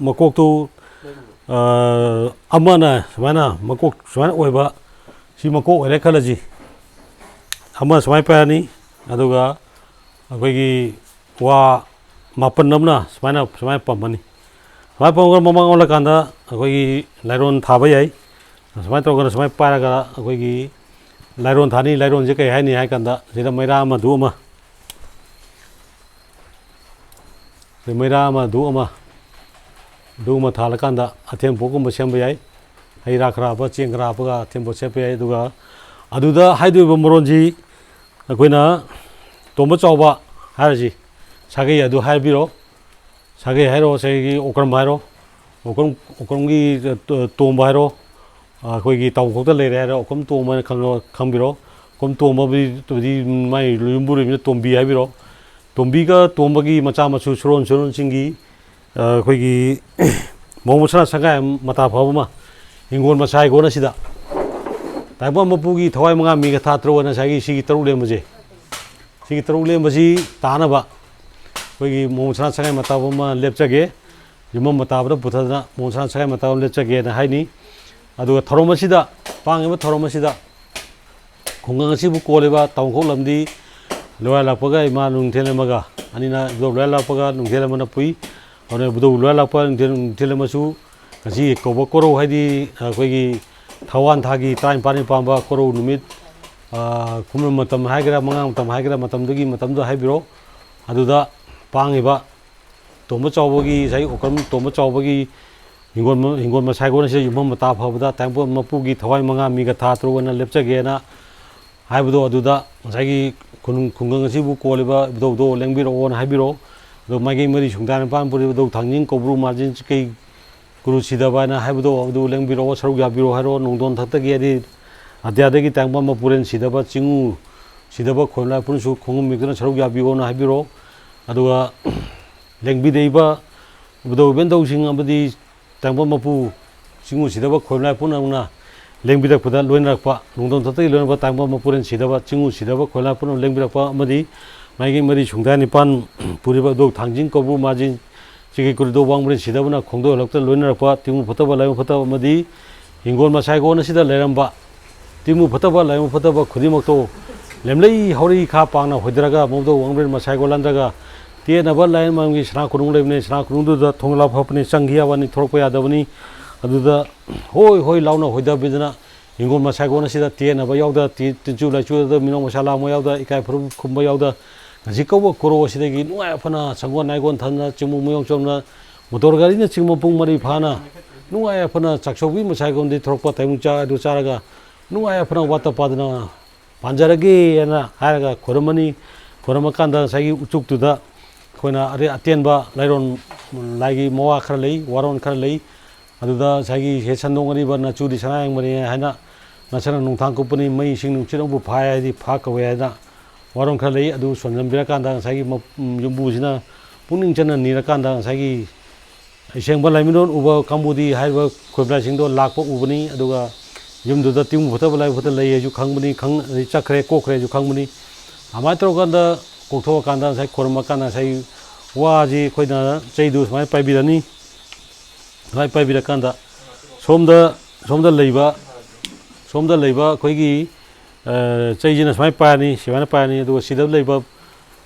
ꯃꯀꯣꯛꯇꯨ ꯑꯃꯅ ꯁꯨꯃꯥꯏꯅ ꯃꯀꯣꯛ ꯁꯨꯃꯥꯏꯅ ꯑꯣꯏꯕ ꯁꯤ ꯃꯀꯣꯛ ꯑꯣꯏꯔꯦ ꯈꯜꯂꯁꯤ ꯑꯃ ꯁꯨꯃꯥꯏꯅ ꯄꯥꯏꯔꯅꯤ ꯑꯗꯨꯒ ꯑꯩꯈꯣꯏꯒꯤ ꯋꯥ 9 ꯑꯃꯅ ꯁꯨꯃꯥꯏꯅ ꯄꯝꯃꯅꯤ ꯁꯨꯃꯥꯏꯅ ꯄꯝꯃꯒ ꯃꯃꯥꯡ ꯑꯣꯜꯂꯀꯥꯟꯗ ꯑꯩꯈꯣꯏꯒꯤ ꯂꯥꯏꯔꯣꯟ ꯊꯥꯕ ꯌꯥꯏ ꯁꯨꯃꯥꯏꯅ ꯇꯧꯔꯒ ꯁꯨꯃꯥꯏꯅ ꯄꯥꯏꯔꯒ ꯑꯩꯈꯣꯏꯒꯤ ꯂꯥꯏꯔꯣꯟ ꯊꯥꯅꯤ ꯂꯥꯏꯔꯣꯟꯁꯦ ꯀꯩ ꯍꯥꯏꯅꯤ ꯍꯥꯏ ꯀꯥꯟꯗ ꯁꯤꯗ ꯃꯩꯔꯥ ꯑꯃ ꯙꯨꯞ ꯑꯃ ꯊꯥꯜꯂꯀꯥꯟꯗ ꯑꯊꯦꯟꯄꯣꯠꯀꯨꯝꯕ ꯁꯦꯝꯕ ꯌꯥꯏ ꯍꯩ ꯔꯥ ꯈꯔ ꯍꯥꯞꯄ ꯆꯦꯡ ꯈꯔ ꯍꯥꯞꯄꯒ ꯑꯊꯦꯟꯄꯣꯠ ꯁꯦꯝꯕ ꯌꯥꯏ ꯑꯗꯨꯒ ꯑꯗꯨꯗ ꯍꯥꯏꯗꯣꯏꯕ ꯃꯔꯣꯟꯁꯤ ꯑꯩꯈꯣꯏꯅ ꯇꯣꯝꯕ ꯆꯥꯎꯕ ꯍꯥꯏꯔꯁꯤ ꯁꯥꯒꯩ ꯑꯗꯨ ꯍꯥꯏꯕꯤꯔꯣ ꯁꯥꯒꯩ ꯍꯥꯏꯔꯣ ꯉꯁꯥꯏꯒꯤ ꯑꯣꯀ꯭ꯔꯝ ꯍꯥꯏꯔꯣ ꯑꯣꯀ꯭ꯔꯝꯒꯤ ꯇꯣꯝꯕ ꯍꯥꯏꯔꯣ ꯑꯩꯈꯣꯏꯒꯤ ꯇꯥꯎꯟꯈꯣꯛꯇ ꯂꯩꯔꯦ ꯍꯥꯏꯔꯣ ꯑꯣꯀ꯭ꯔꯝ ꯇꯣꯝꯕ ꯍꯥꯏꯅ ꯈꯪꯕꯤꯔꯣ ꯑꯣꯀ꯭ꯔꯝ ꯇꯣꯝꯕꯗꯤ ꯃꯥꯏ ꯌꯨꯝꯕꯨꯔꯦꯝꯕꯤꯅ ꯇꯣꯝꯕꯤ ꯍꯥꯏꯕꯤꯔꯣ ꯇꯣꯝꯕꯤꯒ ꯇꯣꯝꯕꯒꯤ ꯃꯆꯥ ꯃꯁꯨ ꯁꯨꯔꯣꯟꯁꯤꯡꯒꯤ ꯑꯩꯈꯣꯏꯒꯤ ꯃꯧ ꯃꯁꯥ ꯁꯪꯒꯥꯏ ꯃꯇꯥ ꯐꯕ ꯑꯃ ꯍꯤꯡꯒꯣꯜ ꯃꯆꯥ ꯍꯤꯡꯒꯣꯜ ꯑꯁꯤꯗ ꯇꯥꯏꯕꯪ ꯃꯄꯨꯒꯤ ꯊꯋꯥꯏ 5 ꯃꯤꯒ ꯊꯥ 3 ꯉꯁꯥꯏꯒꯤ ꯁꯤꯒꯤ 3 ꯂꯦꯝꯕꯁꯦ ꯁꯤꯒꯤ 3 ꯂꯦꯝꯕꯁꯤ ꯇꯥꯅꯕ ꯑꯩꯈꯣꯏꯒꯤ ꯃꯧ ꯃꯁꯥ ꯁꯪꯒꯥꯏ ꯃꯇꯥꯕ ꯑꯃ ꯂꯦꯞꯆꯒꯦ ꯌꯨꯝꯐꯝ ꯃꯇꯥꯕꯗ ꯄꯨꯊꯗꯅ ꯃꯧ ꯃꯁꯥ ꯁꯪꯒꯥꯏ ꯃꯇꯥꯕ ꯑꯃ ꯂꯦꯞꯆꯒꯦꯅ ꯍꯥꯏꯅꯤ ꯑꯗꯨꯒ ꯊꯧꯔꯝ ꯑꯁꯤꯗ ꯄꯥꯡꯉꯤꯕ ꯊꯧꯔꯝ ꯑꯁꯤꯗ ꯈꯨꯡꯒꯪ ꯑꯁꯤꯕꯨ ꯀꯣꯜꯂꯤꯕ ꯇꯥꯎꯟꯈꯣꯛ ꯂꯝꯗꯤ ꯂꯣꯌꯥ ꯂꯥꯛꯄꯒ ꯏꯃꯥ ꯅꯨꯡꯊꯦꯜ ꯑꯃꯒ ꯑꯅꯤꯅ ꯏꯕꯨꯙꯧ ꯂꯣꯌꯥ ꯂꯥꯛꯄꯒ ꯅꯨꯡꯊꯦꯜ ꯑꯃꯅ ꯄꯨꯏ ꯑꯗꯨꯅ ꯏꯕꯨꯙꯧ ꯂꯣꯌꯥ ꯂꯥꯛꯄ ꯅꯨꯡꯊꯦꯜ ꯑꯃꯁꯨ ꯉꯁꯤ ꯀꯧꯕ ꯀꯣꯔꯧ ꯍꯥꯏꯗꯤ ꯑꯩꯈꯣꯏꯒꯤ ꯊꯋꯥꯟ ꯊꯥꯒꯤ 15ꯅꯤ ꯄꯥꯟꯕ ꯀꯣꯔꯧ ꯅꯨꯃꯤꯠ ꯈꯨꯃꯟ ꯃꯇꯝ ꯍꯥꯏꯒꯦꯔꯥ ꯃꯉꯥ ꯃꯇꯝ ꯍꯥꯏꯒꯦꯔꯥ ꯃꯇꯝꯗꯨꯒꯤ ꯃꯇꯝꯗꯣ ꯍꯥꯏꯕꯤꯔꯣ ꯑꯗꯨꯗ ꯄꯥꯡꯉꯤꯕ ꯇꯣꯝꯕ ꯆꯥꯎꯕꯒꯤ ꯉꯁꯥꯏ ꯑꯣꯀ꯭ꯔꯝ ꯇꯣꯝꯕ ꯆꯥꯎꯕꯒꯤ हिंगोल मसाइगोन से युम मता फबदा तांगपो मपुगी थवाई मंगा मीगा था तरोना लेपचगेना हाइबदो अदुदा ngसागी खुंगंग सिबु कोलिबा दो लेंबिरो ओन हाइबिरो दो मागी मरी सुंदान पान पुरी दो थांजिंग कोब्रु मार्जिन कई गुरु सिदाबाना हाइबदो दो लेंबिरो सरुग याबिरो हारो नोंदोन थक्तगी आदि अध्यादगी तांगबा मपुरेन सिदाबा चिंगु सिदाबा खोला पुनसु खुंगम मिगना सरुग याबिओना हाइबिरो अदुगा लेंबिदेबा बदो बेंदौ सिंग अबदी तांगबा मपु चिंगु सिदाबा खोला पुनना लेंबिरकपदा लोइनरकपा नोंदोन थक्तगी लोइनरकपा तांगबा मपुरेन सिदाबा चिंगु सिदाबा खोला पुन लेंबिरकपा अमदी मागी मरी सुंदा निपान पुरीबा दो थांजिंग कोब्रु margin Chigi कुरदो Wangbren सिदाबना खोंदो हलक्ता लोइनरकपा तिमु फतबा lime फतबा अमदी Hingol मसाइगोन सिदा लेरंबा तिमु फतबा लायम फतबा खुदिमक्तो लेमलै हौरी खा पांगना होइदरगा मोदो वांगब्रेन मसाइगोलांदगा तेनबा लायम मांगी सना खुरुंग लेबने सना खुरुंदुदा थोंगला फपने चंगियावानी थोरपा यादबनी अदुदा होय होय लाउना होइदा बिदना हिंगोल मसाइगोन सिदा तेनबा यावदा तिनचु लाइचुदा मिनो मसाला मो यावदा इकाय फरु खुंबा यावदा जिकौबा कोरो सिदगी नुआय फना संगोन नाइगोन थना चिमु मयोंग चोमना मोटर गाड़ी ने चिमु पुंग मरी फाना नुआय फना चाक्सौबी मसाइगोन दि थोरपा ताइमुचा दु चारगा नुआय फना वाता पादना पांजरगे एना हारगा खोरमनी खोरमकांदा सागी उचुकतुदा खोना अरे अतेनबा लाइरोन लाइगी मोवा खर लई वारोन खर लई अदुदा सागी हे संदोंगरी बना चुदी सनायंग मरी हाना नसना नुंथांग कुपनी मई सिंग नुचिरंबु फायादि फा कवेदा वारों खर लई अदु सोनजमबिरकांदा सागी युम्बुसिना पुनिंग चना निरकांदा सागी इसेंबा लाइमिनोन उबा कांबुदी हाइबा खोब्लासिंदो लाकपो उबनी अदुगा युमदुदा तिमु फतबा लाइ फत लई जु खंगबनी खंग चखरे कोखरे जु खंगबनी आमात्रोकांदा कोथोकांदा साई खोरमकांदा साई वाजी खोइना चैदु समाय पाइबिरनी साई पाइबिरकांदा सोमदा लैबा खोइगी चैजिना समाय पानी सिवाना पानी अदुगा सिदा लैबा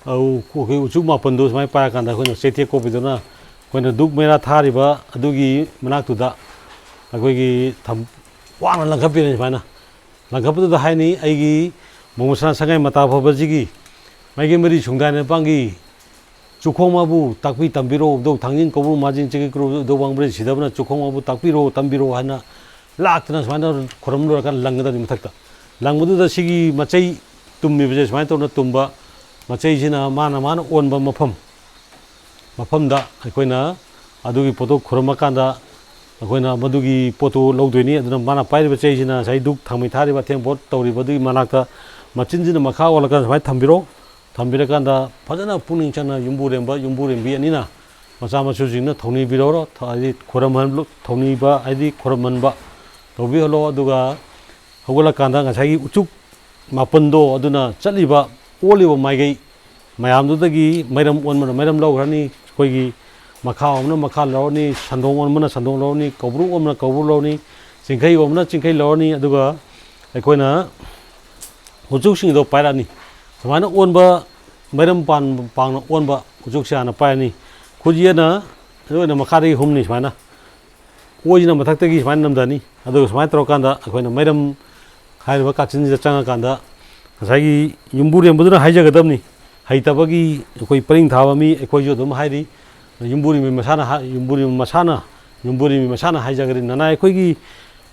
उचुक मापन दो समाय पाकांदा खोइना चैथे कोपिदोना खोइना दुक मेरा थारिबा अदुगी मनाक्तुदा अखोइगी थम वाना लंखपिने समायना लंखपदुदा हाइनी आइगी मोमसना संगाय मता फबजिगी माइगी मरी सुंदाने पांगी चुखोमाबु ताकपि तंबिरो दो थांजिन कोब्रु माजिन चिगी क्रो दो वांगब्रे सिदाबना चुखोमाबु ताकपिरो तंबिरो हाना लाक्तना समायना खोरमलोरका लंगदा मथक्ता लंगबदुदा सिगी मचै तुम्मिबजे समाय तौना तुम्बा मचैसिना माना ओनबा मफमदा अखोइना अदुगी पोतो खुरमकांदा अखोइना मदुगी पोतो लौदोइनी अदुना माना पाइरिबा चैसिना साइ दुक थांमै थारिबा थेंपोट तौरिबदुगी मनाक्ता मचिनजिना मखा ओलका समाय थंबिरकांदा फजना पुनिंग चना युम्बुरेंबी अनिना मचा मसुजिंना थौनिबिरोरो थादि खुरमहन थौनिबा आदि खुरमनबा तौबि हलो अदुगा हौगलाकांदा ngसाई उचुक मापनदो अदुना चलिबा ओलिबा माइगै मयामदुदगी मैरम ओनमना मैरम लौग्रानी खोइगी मखा ओमना मखा लौनी संदोंग ओनमना संदोंग लौनी कौब्रु ओमना कौब्रु लौनी चिंखै ओमना चिंखै लौनी अदुगा अखोइना उचुकसिंगदो पाइरानी समाना ओनबा मैरम पांगना ओनबा उचुकसियाना पाइरानी खुजियाना अदुना मखादगी हुमनी समाना ओजिना मथक्तगी समाना नमदानी अदुगा समाय तरोकांदा अखोइना मैरम हाइरबा काचिनजिदा चंगाकांदा ngसाई युम्बुरेंबदुना हाइजगदबनी हाइतबगी अखोइ परिंग थाबा मी अखोइजो दुम हाइरी युम्बुरी मसाना हाइजगरी नना अखोइगी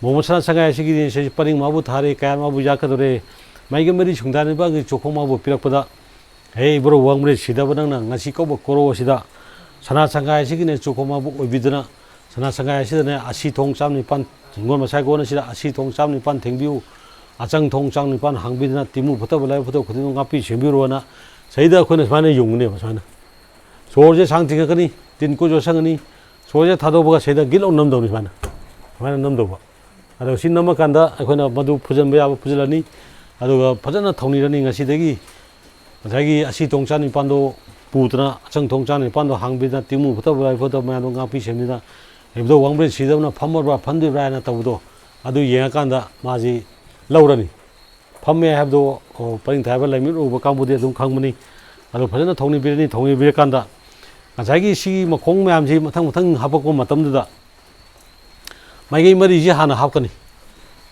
मोमसना संगाय सिगी से परिंग माबु थारे काया माबु जाकदोरे माइगे मरी सुंदाने बागी चोखो माबु पिरकपदा हे ब्रो वांगब्रे सिदाबा नंगना ngasi कोबो कोरो सिदा सना संगाय सिगिने चोखो माबु ओबिदना सना संगाय सिदने आसी थोंग चामनि पान हिंगोल मसाइगोन सिदा आसी थोंग चामनि पान थेंबिउ अचंग थोंग चांगनि पान हांगबिदना तिमु फतबा लाइ फतो खुदिनो गापि सेंबिरोना सैदा खोने समाने युंगने समाने सोरजे सांग थिंगकनी तिनको जो संगनी सोरजे थादोबगा सैदा गिलो नमदौनी समाने नमदोबा अदो सिन नमकांदा अखोइना मदु फुजनबा याबा फुजलनी अदुगा फजना थौनिरनी ngasiदगी ngsaigi asi tongchani pando putna achang tongchani pando hangbida timu photaba lai photo mayano ngapi semida hebdo wangbre sidabna phamorba phandibra na tawdo adu yengakanda maji laurani phamme hebdo paring thaiba laimi uba kambudi adum khangmani adu phajana thongni birakanda ngsaigi si makhong mayam ji mathang hapako matamda maigi mari ji hana hapkani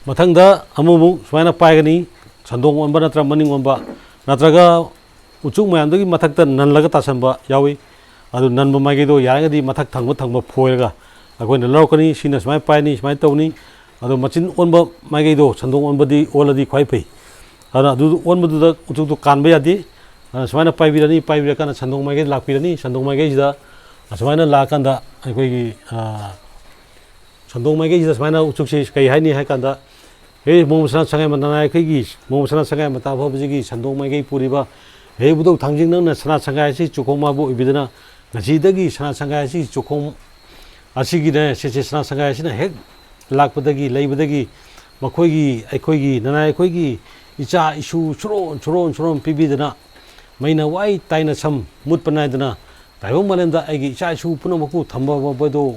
mathangda amumu sumaina paigani sandong onba natra maning onba natraga उचुक मैम मथक ननलग तासनब यावी ननब माइगो यारगदी मथक थंग फोरगा ꯑꯩꯈꯣꯏꯅ ꯂꯧꯔꯛꯀꯅꯤ ꯁꯤꯅ ꯁꯨꯃꯥꯏꯅ ꯄꯥꯏꯅꯤ ꯁꯨꯃꯥꯏꯅ ꯇꯧꯅꯤ ꯑꯗꯣ ꯃꯆꯤꯟ ꯑꯣꯟꯕ ꯃꯥꯏꯀꯩꯗꯣ ꯁꯟꯗꯣꯡ ꯑꯣꯜꯂꯗꯤ ꯈ꯭ꯋꯥꯏ ꯐꯩ ꯑꯗꯨꯅ ꯑꯗꯨ ꯑꯣꯟꯕꯗꯨꯗ ꯎꯆꯨꯛꯇꯣ ꯀꯥꯟꯕ ꯌꯥꯗꯦ ꯁꯨꯃꯥꯏꯅ ꯄꯥꯏꯕꯤꯔꯀꯥꯟꯗ ꯁꯟꯗꯣꯡ ꯃꯥꯏꯀꯩ ꯂꯥꯛꯄꯤꯔꯅꯤ ꯁꯟꯗꯣꯡ ꯃꯥꯏꯀꯩꯁꯤꯗ ꯑꯁꯨꯃꯥꯏꯅ ꯂꯥꯛꯑꯀꯥꯟꯗ ꯑꯩꯈꯣꯏꯒꯤ ꯁꯟꯗꯣꯡ ꯃꯥꯏꯀꯩꯁꯤꯗ ꯁꯨꯃꯥꯏꯅ ꯎꯆꯨꯛꯁꯤ ꯀꯩ ꯍꯥꯏꯅꯤ ꯍꯥꯏ ꯀꯥꯟꯗ ꯃꯣꯡ ꯁꯅꯥ ꯁꯉꯥꯏ ꯅꯅꯥꯏ ꯑꯩꯈꯣꯏꯒꯤ ꯃꯣꯡ ꯁꯅꯥ ꯁꯉꯥꯏ ꯃꯇꯥ ꯐꯥꯎꯕꯁꯤꯒꯤ ꯁꯟꯗꯣꯡ ꯃꯥꯏꯀꯩ ꯄꯨꯔꯤꯕ ꯕꯨꯗꯧ ꯊꯥꯡꯖꯤꯡ ꯅꯪꯅ ꯁꯅꯥ ꯁꯪꯒꯥꯏ ꯑꯁꯤ ꯆꯨꯈꯣꯡ ꯃꯥꯕꯨ ꯑꯣꯏꯕꯤꯗꯅ ꯉꯁꯤꯗꯒꯤ ꯁꯅꯥ ꯁꯪꯒꯥꯏ ꯑꯁꯤ ꯆꯨꯈꯣꯡ ꯑꯁꯤꯒꯤꯅꯦ ꯁꯤꯁꯦ ꯁꯅꯥ ꯁꯪꯒꯥꯏ ꯑꯁꯤꯅ ꯍꯦꯛ ꯂꯥꯛꯄꯗꯒꯤ ꯂꯩꯕꯗꯒꯤ ꯃꯈꯣꯏꯒꯤ ꯑꯩꯈꯣꯏꯒꯤ ꯅꯅꯥꯏ ꯑꯩꯈꯣꯏꯒꯤ ꯏꯆꯥ ꯏꯁꯨ ꯁꯨꯔꯣꯟ ꯄꯤꯕꯤꯗꯅ ꯃꯩꯅ ꯋꯥꯏ ꯇꯥꯏꯅ ꯁꯝ ꯃꯨꯠꯄ ꯅꯥꯏꯗꯅ ꯇꯥꯏꯕꯪ ꯃꯥꯂꯦꯝꯗ ꯑꯩꯒꯤ ꯏꯆꯥ ꯏꯁꯨ ꯄꯨꯝꯅꯃꯛꯄꯨ ꯊꯝꯕ ꯃꯕꯗꯣ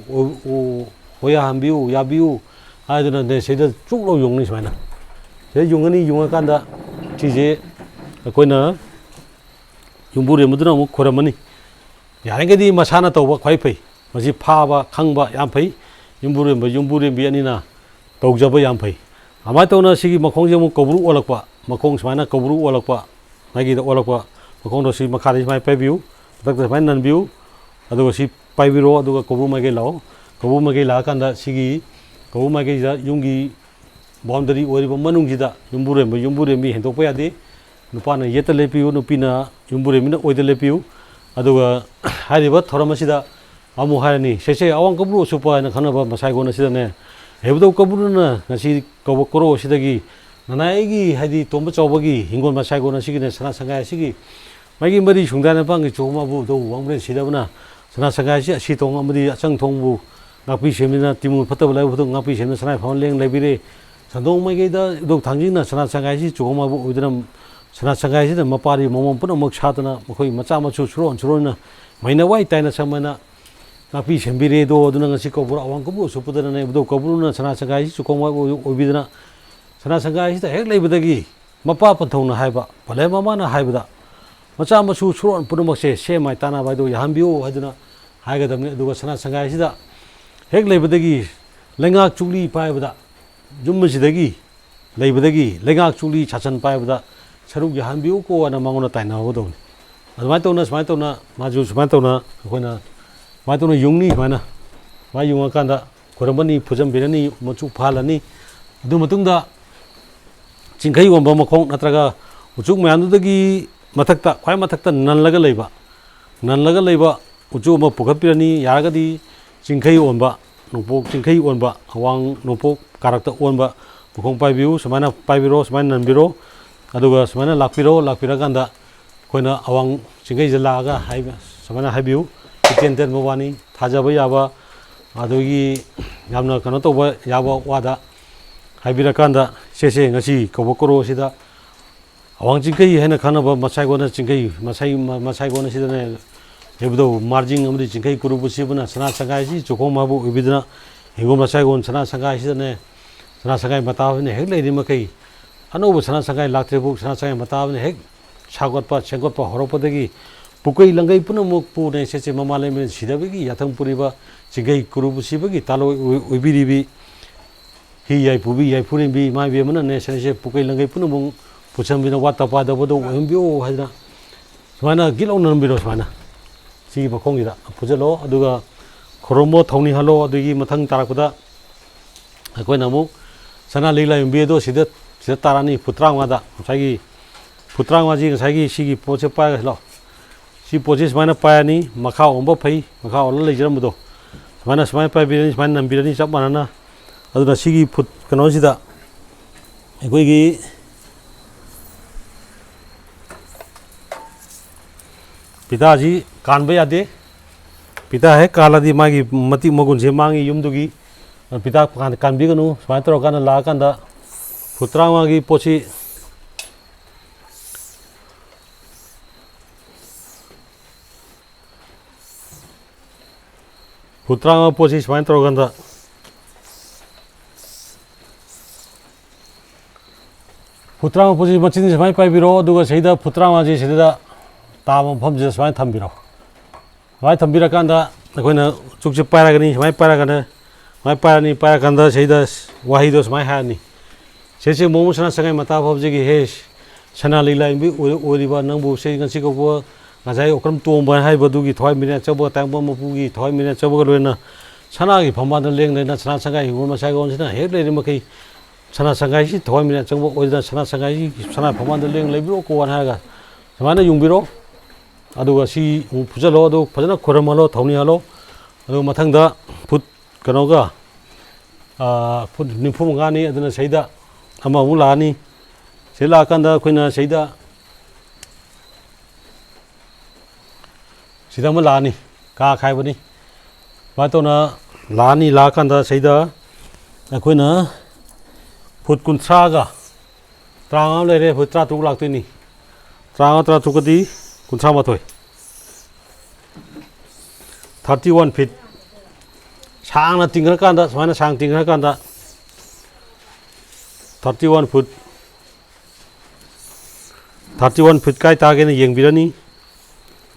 ꯍꯣꯌꯥꯍꯟꯕꯤꯌꯨ ꯌꯥꯕꯤꯌꯨ ꯍꯥꯏꯗꯨꯅ ꯁꯤꯗ ꯆꯨꯛ ꯂꯧ ꯌꯨꯡꯅꯤ ꯁꯨꯃꯥꯏꯅ ꯁꯤꯗ ꯌꯨꯡꯉꯅꯤ ꯌꯨꯡꯉꯀꯥꯟꯗ ꯁꯤꯁꯦ ꯑꯩꯈꯣꯏꯅ ꯌꯨꯝꯕꯨꯔꯦꯝꯕꯗꯨꯅ ꯑꯃꯨꯛ ꯈꯣꯏꯔꯝꯃꯅꯤ ꯌꯥꯔꯤꯈꯩꯗꯤ ꯃꯁꯥꯅ ꯇꯧꯕ ꯈ꯭ꯋꯥꯏ ꯐꯩ ꯃꯁꯤ ꯐꯥꯕ ꯈꯪꯕ ꯌꯥꯝ ꯐꯩ ꯌꯨꯝꯕꯨꯔꯦꯝꯕꯤ ꯑꯅꯤꯅ ꯇꯧꯖꯕ ꯌꯥꯝ ꯐꯩ ꯑꯗꯨꯃꯥꯏꯅ ꯇꯧꯅ ꯁꯤꯒꯤ ꯃꯈꯣꯡꯁꯦ ꯑꯃꯨꯛ ꯀꯧꯕ꯭ꯔꯨ ꯑꯣꯜꯂꯛꯄ ꯃꯈꯣꯡ ꯁꯨꯃꯥꯏꯅ ꯀꯧꯕ꯭ꯔꯨ ꯑꯣꯜꯂꯛꯄ ꯃꯥꯏꯒꯤꯗ ꯑꯣꯜꯂꯛꯄ ꯃꯈꯣꯡꯗꯣ ꯁꯤ ꯃꯈꯥꯗ ꯁꯨꯃꯥꯏꯅ ꯄꯥꯏꯕꯤꯌꯨ ꯃꯊꯛꯇ ꯁꯨꯃꯥꯏꯅ ꯅꯟꯕꯤꯌꯨ ꯑꯗꯨꯒ ꯁꯤ ꯄꯥꯏꯕꯤꯔꯣ ꯑꯗꯨꯒ ꯀꯧꯕ꯭ꯔꯨ ꯃꯥꯏꯀꯩ ꯂꯥꯛꯑꯣ ꯀꯧꯕ꯭ꯔꯨ ꯃꯥꯏꯀꯩ ꯂꯥꯛꯑꯀꯥꯟꯗ ꯁꯤꯒꯤ ꯀꯧꯕ꯭ꯔꯨ ꯃꯥꯏꯀꯩꯁꯤꯗ ꯌꯨꯝꯒꯤ ꯕꯥꯎꯟꯗꯔꯤ ꯑꯣꯏꯔꯤꯕ ꯃꯅꯨꯡꯁꯤꯗ ꯌꯨꯝꯕꯨꯔꯦꯝꯕꯤ ꯍꯦꯟꯗꯣꯛꯄ ꯌꯥꯗꯦ ꯅꯨꯄꯥꯅ ꯌꯦꯠꯇ ꯂꯦꯞꯄꯤꯌꯨ ꯅꯨꯄꯤꯅ ꯌꯨꯝꯕꯨꯔꯦꯝꯕꯤꯅ ꯑꯣꯏꯗ ꯂꯦꯞꯄꯤꯌꯨ ꯑꯗꯨꯒ ꯍꯥꯏꯔꯤꯕ ꯊꯧꯔꯝ ꯑꯁꯤꯗ ꯑꯃꯨꯛ ꯍꯥꯏꯔꯅꯤ ꯁꯦꯁꯦ ꯑꯋꯥꯡ ꯀꯧꯕ꯭ꯔꯨ ꯑꯁꯨꯞꯄ ꯍꯥꯏꯅ ꯈꯪꯅꯕ ꯃꯁꯥꯏꯒꯣꯟ ꯑꯁꯤꯗꯅꯦ ꯍꯩꯕꯨꯗꯧ ꯀꯧꯕ꯭ꯔꯨꯅ ꯉꯁꯤ ꯀꯧꯕ ꯀꯣꯔꯧ ꯑꯁꯤꯗꯒꯤ ꯅꯅꯥꯏꯒꯤ ꯍꯥꯏꯗꯤ ꯇꯣꯝꯕ ꯆꯥꯎꯕꯒꯤ ꯍꯤꯡꯒꯣꯜ ꯃꯁꯥꯏꯒꯣꯟ ꯑꯁꯤꯒꯤꯅꯦ ꯁꯅꯥ ꯁꯪꯒꯥꯏ ꯑꯁꯤꯒꯤ ꯃꯥꯒꯤ ꯃꯔꯤ ꯁꯨꯡꯗꯥꯏꯅ ꯄꯥꯡꯒꯤ ꯆꯣꯡꯃꯕꯨ ꯗꯧ ꯋꯥꯡꯕ꯭ꯔꯦꯟ ꯁꯤꯗꯕꯅ ꯁꯅꯥ ꯁꯪꯒꯥꯏ ꯑꯁꯤ ꯑꯁꯤ ꯇꯣꯡ ꯑꯃꯗꯤ ꯑꯆꯪ ꯊꯣꯡꯕꯨ ꯉꯥꯛꯄꯤ ꯁꯦꯝꯗꯨꯅ ꯇꯤꯃꯨ ꯐꯠꯇꯕ ꯂꯥꯏꯕꯛꯇ ꯉꯥꯛꯄꯤ ꯁꯦꯝꯗꯨꯅ ꯁꯅꯥꯏ ꯐꯥꯎꯟ ꯂꯦꯡ ꯂꯩꯕꯤꯔꯦ ꯁꯟꯗꯣꯡ ꯃꯥꯏꯀꯩꯗ ꯏꯕꯨꯗꯧ ꯊꯥꯡꯖꯤꯡꯅ ꯁꯅꯥ ꯁꯪꯒꯥꯏ ꯑꯁꯤ ꯆꯣꯡꯃꯕꯨ ꯑꯣꯏꯗꯨꯅ ꯁꯅꯥ ꯁꯪꯒꯥꯏ ꯑꯁꯤꯗ ꯃꯄꯥꯔꯤ ꯃꯃꯣꯝ ꯄꯨꯝꯅꯃꯛ ꯁꯥꯗꯨꯅ ꯃꯈꯣꯏ ꯃꯆꯥ ꯃꯁꯨ ꯁꯨꯔꯣꯟꯅ ꯃꯩꯅ ꯋꯥꯏ ꯇꯥꯏꯅ ꯁꯝꯃꯅ ꯉꯥꯛꯄꯤ ꯁꯦꯝꯕꯤꯔꯦꯗꯣ ꯑꯗꯨꯅ ꯉꯁꯤ ꯀꯧꯕ꯭ꯔꯨ ꯑꯋꯥꯡ ꯀꯧꯕ꯭ꯔꯨ ꯑꯁꯨꯞꯄꯗꯅꯅꯦ ꯏꯕꯨꯗꯧ ꯀꯧꯕ꯭ꯔꯨꯅ ꯁꯅꯥ ꯁꯪꯒꯥꯏ ꯑꯁꯤ ꯆꯨꯈꯣꯡ ꯑꯣꯏꯕꯤꯗꯅ ꯁꯅꯥ ꯁꯪꯒꯥꯏ ꯑꯁꯤꯗ ꯍꯦꯛ ꯂꯩꯕꯗꯒꯤ ꯃꯄꯥ ꯄꯟꯊꯧꯅ ꯍꯥꯏꯕ ꯄꯂꯦꯝ ꯃꯃꯥꯅ ꯍꯥꯏꯕꯗ ꯃꯆꯥ ꯃꯁꯨ ꯁꯨꯔꯣꯟ ꯄꯨꯝꯅꯃꯛꯁꯦ ꯁꯦꯝꯃꯥꯏ ꯇꯥꯟꯅꯕ ꯍꯥꯏꯗꯣ ꯌꯥꯍꯟꯕꯤꯌꯨ ꯍꯥꯏꯗꯨꯅ ꯍꯥꯏꯒꯗꯕꯅꯤ ꯑꯗꯨꯒ ꯁꯅꯥ ꯁꯪꯒꯥꯏ ꯑꯁꯤꯗ ꯍꯦꯛ ꯂꯩꯕꯗꯒꯤ ꯂꯩꯉꯥꯛ ꯆꯨꯛꯂꯤ ꯄꯥꯏꯕꯗ ꯌꯨꯝ ꯑꯁꯤꯗꯒꯤ ꯂꯩꯕꯗꯒꯤ ꯂꯩꯉꯥꯛ ꯆꯨꯛꯂꯤ ꯁꯥꯁꯟ ꯄꯥꯏꯕꯗ ꯁꯔꯨꯛ ꯌꯥꯍꯟꯕꯤꯌꯨꯀꯣ ꯍꯥꯏꯅ ꯃꯉꯣꯟꯗ ꯇꯥꯏꯅꯍꯧꯒꯗꯧꯅꯤ ꯁꯨꯃꯥꯏꯅ ꯇꯧꯅ ꯃꯥꯁꯨ ꯁꯨꯃꯥꯏꯅ ꯇꯧꯅ ꯑꯩꯈꯣꯏꯅ ꯁꯨꯃꯥꯏꯅ ꯇꯧꯅ ꯌꯨꯡꯅꯤ ꯁꯨꯃꯥꯏꯅ ꯌꯨꯡꯉꯀꯥꯟꯗ ꯈꯣꯏꯔꯝꯕꯅꯤ ꯐꯨꯖꯟꯕꯤꯔꯅꯤ ꯃꯆꯨ ꯐꯥꯍꯜꯂꯅꯤ ꯑꯗꯨ ꯃꯇꯨꯡꯗ ꯆꯤꯡꯈꯩ ꯑꯣꯟꯕ ꯃꯈꯣꯡ ꯅꯠꯇ꯭ꯔꯒ ꯎꯆꯨꯛ ꯃꯌꯥꯝꯗꯨꯗꯒꯤ ꯃꯊꯛꯇ ꯈ꯭ꯋꯥꯏ ꯃꯊꯛꯇ ꯅꯜꯂꯒ ꯂꯩꯕ ꯎꯆꯨꯛ ꯑꯃ ꯄꯨꯈꯠꯄꯤꯔꯅꯤ ꯌꯥꯔꯒꯗꯤ ꯆꯤꯡꯈꯩ ꯑꯣꯟꯕ ꯅꯣꯡꯄꯣꯛ ꯆꯤꯡꯈꯩ ꯑꯣꯟꯕ ꯑꯋꯥꯡ ꯅꯣꯡꯄꯣꯛ ꯀꯥꯔꯛꯇ ꯑꯣꯟꯕ ꯃꯈꯣꯡ ꯄꯥꯏꯕꯤꯌꯨ ꯁꯨꯃꯥꯏꯅ ꯄꯥꯏꯕꯤꯔꯣ ꯁꯨꯃꯥꯏꯅ ꯅꯟꯕꯤꯔꯣ ꯑꯗꯨꯒ ꯁꯨꯃꯥꯏꯅ ꯂꯥꯛꯄꯤꯔꯀꯥꯟꯗ ꯑꯩꯈꯣꯏꯅ ꯑꯋꯥꯡ ꯆꯤꯡꯈꯩꯁꯤꯗ ꯂꯥꯛꯑꯒ ꯁꯨꯃꯥꯏꯅ ꯍꯥꯏꯕꯤꯌꯨ ꯏꯇꯦꯟ ꯇꯦꯟꯕ ꯋꯥꯅꯤ ꯊꯥꯖꯕ ꯌꯥꯕ ꯑꯗꯒꯤ ꯌꯥꯝꯅ ꯀꯩꯅꯣ ꯇꯧꯕ ꯌꯥꯕ ꯋꯥꯗ ꯍꯥꯏꯕꯤꯔꯀꯥꯟꯗ ꯏꯆꯦꯁꯦ ꯉꯁꯤ ꯀꯧꯕ ꯀꯣꯔꯧ ꯑꯁꯤꯗ ꯑꯋꯥꯡ ꯆꯤꯡꯈꯩ ꯍꯥꯏꯅ ꯈꯪꯅꯕ ꯃꯁꯥꯏꯒꯣꯟꯅ ꯆꯤꯡꯈꯩ ꯃꯁꯥꯏꯒꯣꯟ ꯑꯁꯤꯗꯅꯦ ꯏꯕꯨꯗꯧ ꯃꯥꯔꯖꯤꯡ ꯑꯃꯗꯤ ꯆꯤꯡꯈꯩ ꯀꯨꯔꯨꯕꯨ ꯁꯤꯕꯅ ꯁꯅꯥ ꯁꯪꯒꯥꯏ ꯑꯁꯤ ꯆꯨꯈꯣꯡ ꯃꯥꯕꯨ ꯑꯣꯏꯕꯤꯗꯨꯅ ꯍꯤꯡꯒꯣꯜ ꯃꯁꯥꯏꯒꯣꯟ ꯁꯅꯥ ꯁꯪꯒꯥꯏ ꯑꯁꯤꯗꯅꯦ ꯁꯅꯥ ꯁꯪꯒꯥꯏ ꯃꯇꯥꯕꯅ ꯍꯦꯛ ꯂꯩꯔꯤ ꯃꯈꯩ ꯑꯅꯧꯕ ꯁꯅꯥ ꯁꯪꯒꯥꯏ ꯂꯥꯛꯇ꯭ꯔꯤꯐꯥꯎ ꯁꯅꯥ ꯁꯪꯒꯥꯏ ꯃꯇꯥꯕꯅ ꯍꯦꯛ ꯁꯥꯒꯠꯄ ꯁꯦꯝꯒꯠꯄ ꯍꯧꯔꯛꯄꯗꯒꯤ ꯄꯨꯀꯩ ꯂꯪꯒꯩ ꯄꯨꯝꯅꯃꯛꯄꯨꯅꯦ ꯁꯦꯆꯦ ꯃꯃꯥ ꯂꯩꯃꯔꯦꯟ ꯁꯤꯗꯕꯒꯤ ꯌꯥꯊꯪ ꯄꯨꯔꯤꯕ ꯆꯤꯡꯈꯩ ꯀꯨꯔꯨꯕꯨ ꯁꯤꯕꯒꯤ ꯇꯥꯂꯣꯏ ꯑꯣꯏꯕꯤꯔꯤꯕꯤ ꯍꯤ ꯌꯥꯏꯐꯨꯕꯤ ꯌꯥꯏꯐꯨꯔꯦꯝꯕꯤ ꯏꯃꯥꯏꯕꯤ ꯑꯃꯅꯅꯦ ꯁꯦ ꯄꯨꯀꯩ ꯂꯪꯒꯩ ꯄꯨꯝꯅꯃꯛ ꯄꯨꯁꯟꯕꯤꯅ ꯋꯥꯠꯇ ꯄꯥꯗꯕꯗꯣ ꯑꯣꯏꯍꯟꯕꯤꯌꯨ ꯍꯥꯏꯗꯅ ꯁꯨꯃꯥꯏꯅ ꯒꯤꯠ ꯂꯥꯎꯅ ꯅꯝꯕꯤꯔꯣ ꯁꯨꯃꯥꯏꯅ ꯁꯤꯒꯤ ꯃꯈꯣꯡꯁꯤꯗ ꯐꯨꯖꯜꯂꯣ ꯑꯗꯨꯒ ꯈꯨꯔꯨꯝꯃꯣ ꯊꯧꯅꯤꯍꯜꯂꯣ ꯑꯗꯨꯒꯤ ꯃꯊꯪ ꯇꯥꯔꯛꯄꯗ ꯑꯩꯈꯣꯏꯅ ꯑꯃꯨꯛ ꯁꯅꯥ ꯂꯤꯛ ꯂꯥꯏꯌꯣꯟꯕꯤ ꯑꯗꯣ ꯁꯤꯗ ꯇꯥꯔꯛꯑꯅꯤ ꯐꯨꯠ 35ꯗ ꯉꯁꯥꯏꯒꯤ ꯐꯨꯠ 35ꯁꯤ ꯉꯁꯥꯏꯒꯤ ꯁꯤꯒꯤ ꯄꯣꯠꯁꯦ ꯄꯥꯏꯔꯒ ꯂꯥꯛꯑꯣ ꯁꯤ ꯄꯣꯠꯁꯦ ꯁꯨꯃꯥꯏꯅ ꯄꯥꯏꯔꯅꯤ ꯃꯈꯥ ꯑꯣꯟꯕ ꯐꯩ ꯃꯈꯥ ꯑꯣꯜꯂ ꯂꯩꯖꯔꯝꯕꯗꯣ ꯁꯨꯃꯥꯏꯅ ꯄꯥꯏꯕꯤꯔꯅꯤ ꯁꯨꯃꯥꯏꯅ ꯅꯝꯕꯤꯔꯅꯤ ꯆꯞ ꯃꯥꯟꯅꯅ ꯑꯗꯨꯅ ꯁꯤꯒꯤ ꯐꯨꯠ ꯀꯩꯅꯣꯁꯤꯗ ꯑꯩꯈꯣꯏꯒꯤ ꯄꯤꯇꯥꯁꯤ ꯀꯥꯟꯕ ꯌꯥꯗꯦ ꯄꯤꯇꯥ ꯍꯦꯛ ꯀꯥꯜꯂꯗꯤ ꯃꯥꯒꯤ ꯃꯇꯤꯛ ꯃꯒꯨꯟꯁꯦ ꯃꯥꯡꯉꯤ ꯌꯨꯝꯗꯨꯒꯤ ꯄꯤꯇꯥ ꯀꯥꯟꯕꯤꯒꯅꯨ ꯁꯨꯃꯥꯏꯅ ꯇꯧꯔꯀꯥꯟꯗ ꯂꯥꯛꯑꯀꯥꯟꯗ ꯐꯨꯠ 35ꯒꯤ ꯄꯣꯠꯁꯤ ꯐꯨꯠ 35 ꯄꯣꯠꯁꯤ ꯁꯨꯃꯥꯏꯅ ꯇꯧꯔꯀꯥꯟꯗ ꯐꯨꯠ 35 ꯄꯣꯠꯁꯤ ꯃꯆꯤꯟꯁꯤ ꯁꯨꯃꯥꯏꯅ ꯄꯥꯏꯕꯤꯔꯣ ꯑꯗꯨꯒ ꯁꯤꯗ ꯐꯨꯠ 35ꯁꯤ ꯁꯤꯗ ꯇꯥꯕ ꯃꯐꯝꯁꯤꯗ ꯁꯨꯃꯥꯏꯅ ꯊꯝꯕꯤꯔꯣ ꯁꯨꯃꯥꯏꯅ ꯊꯝꯕꯤꯔꯀꯥꯟꯗ ꯑꯩꯈꯣꯏꯅ ꯎꯆꯨꯛꯁꯦ ꯄꯥꯏꯔꯒꯅꯤ ꯁꯨꯃꯥꯏꯅ ꯄꯥꯏꯔꯅꯤ ꯄꯥꯏꯔꯀꯥꯟꯗ ꯁꯤꯗ ꯋꯥꯍꯩꯗꯣ ꯁꯨꯃꯥꯏꯅ ꯍꯥꯏꯔꯅꯤ ꯁꯦꯁꯦ ꯃꯣꯃꯣ ꯁꯅꯥ ꯁꯪꯒꯥꯏ ꯃꯇꯥ ꯐꯥꯎꯕꯁꯤꯒꯤ ꯍꯦ ꯁꯅꯥ ꯂꯤꯂꯥꯏꯕꯤ ꯑꯣꯏꯔꯤꯕ ꯅꯪꯕꯨ ꯉꯁꯤ ꯀꯧꯕ ꯉꯁꯥꯏ ꯑꯣꯀ꯭ꯔꯝ ꯇꯣꯡꯕ ꯍꯥꯏꯕꯗꯨꯒꯤ ꯊꯋꯥꯏ ꯃꯤꯔꯥꯏ ꯑꯆꯧꯕ ꯇꯥꯏꯕꯪ ꯃꯄꯨꯒꯤ ꯊꯋꯥꯏ ꯃꯤꯔꯥꯏ ꯑꯆꯧꯕꯒ ꯂꯣꯏꯅ 산하기 범반을 랭내나 산하 상가이 우마 사이곤시나 해레리 막이 산하 상가이시 더미나 정보 어디다 산하 상가이 산하 범반을 랭내비로 고원 하가 समाना युंबिरो अदुगा सी फुजलो अदु फजना खोरमलो थौनियालो अदु मथंगदा फुट कनोगा फुट निफुमगानी अदुना सैदा अमा मुलानी सेला कंदा खोइना सैदा सिदा मुलानी का खाइबनी मातोना लानी ला कंदा सैदा अखोइना फुट कुंथ्रागा त्रांगा लेरे फुट 32 लाक्तोइनी त्रांगा तुकदी कुंथ्रा माथोय 31 फीट सांगना तिंग्रकांदा समाना सांग तिंग्रकांदा 31 फुट 31 फीट काय तागेना येंबिरनी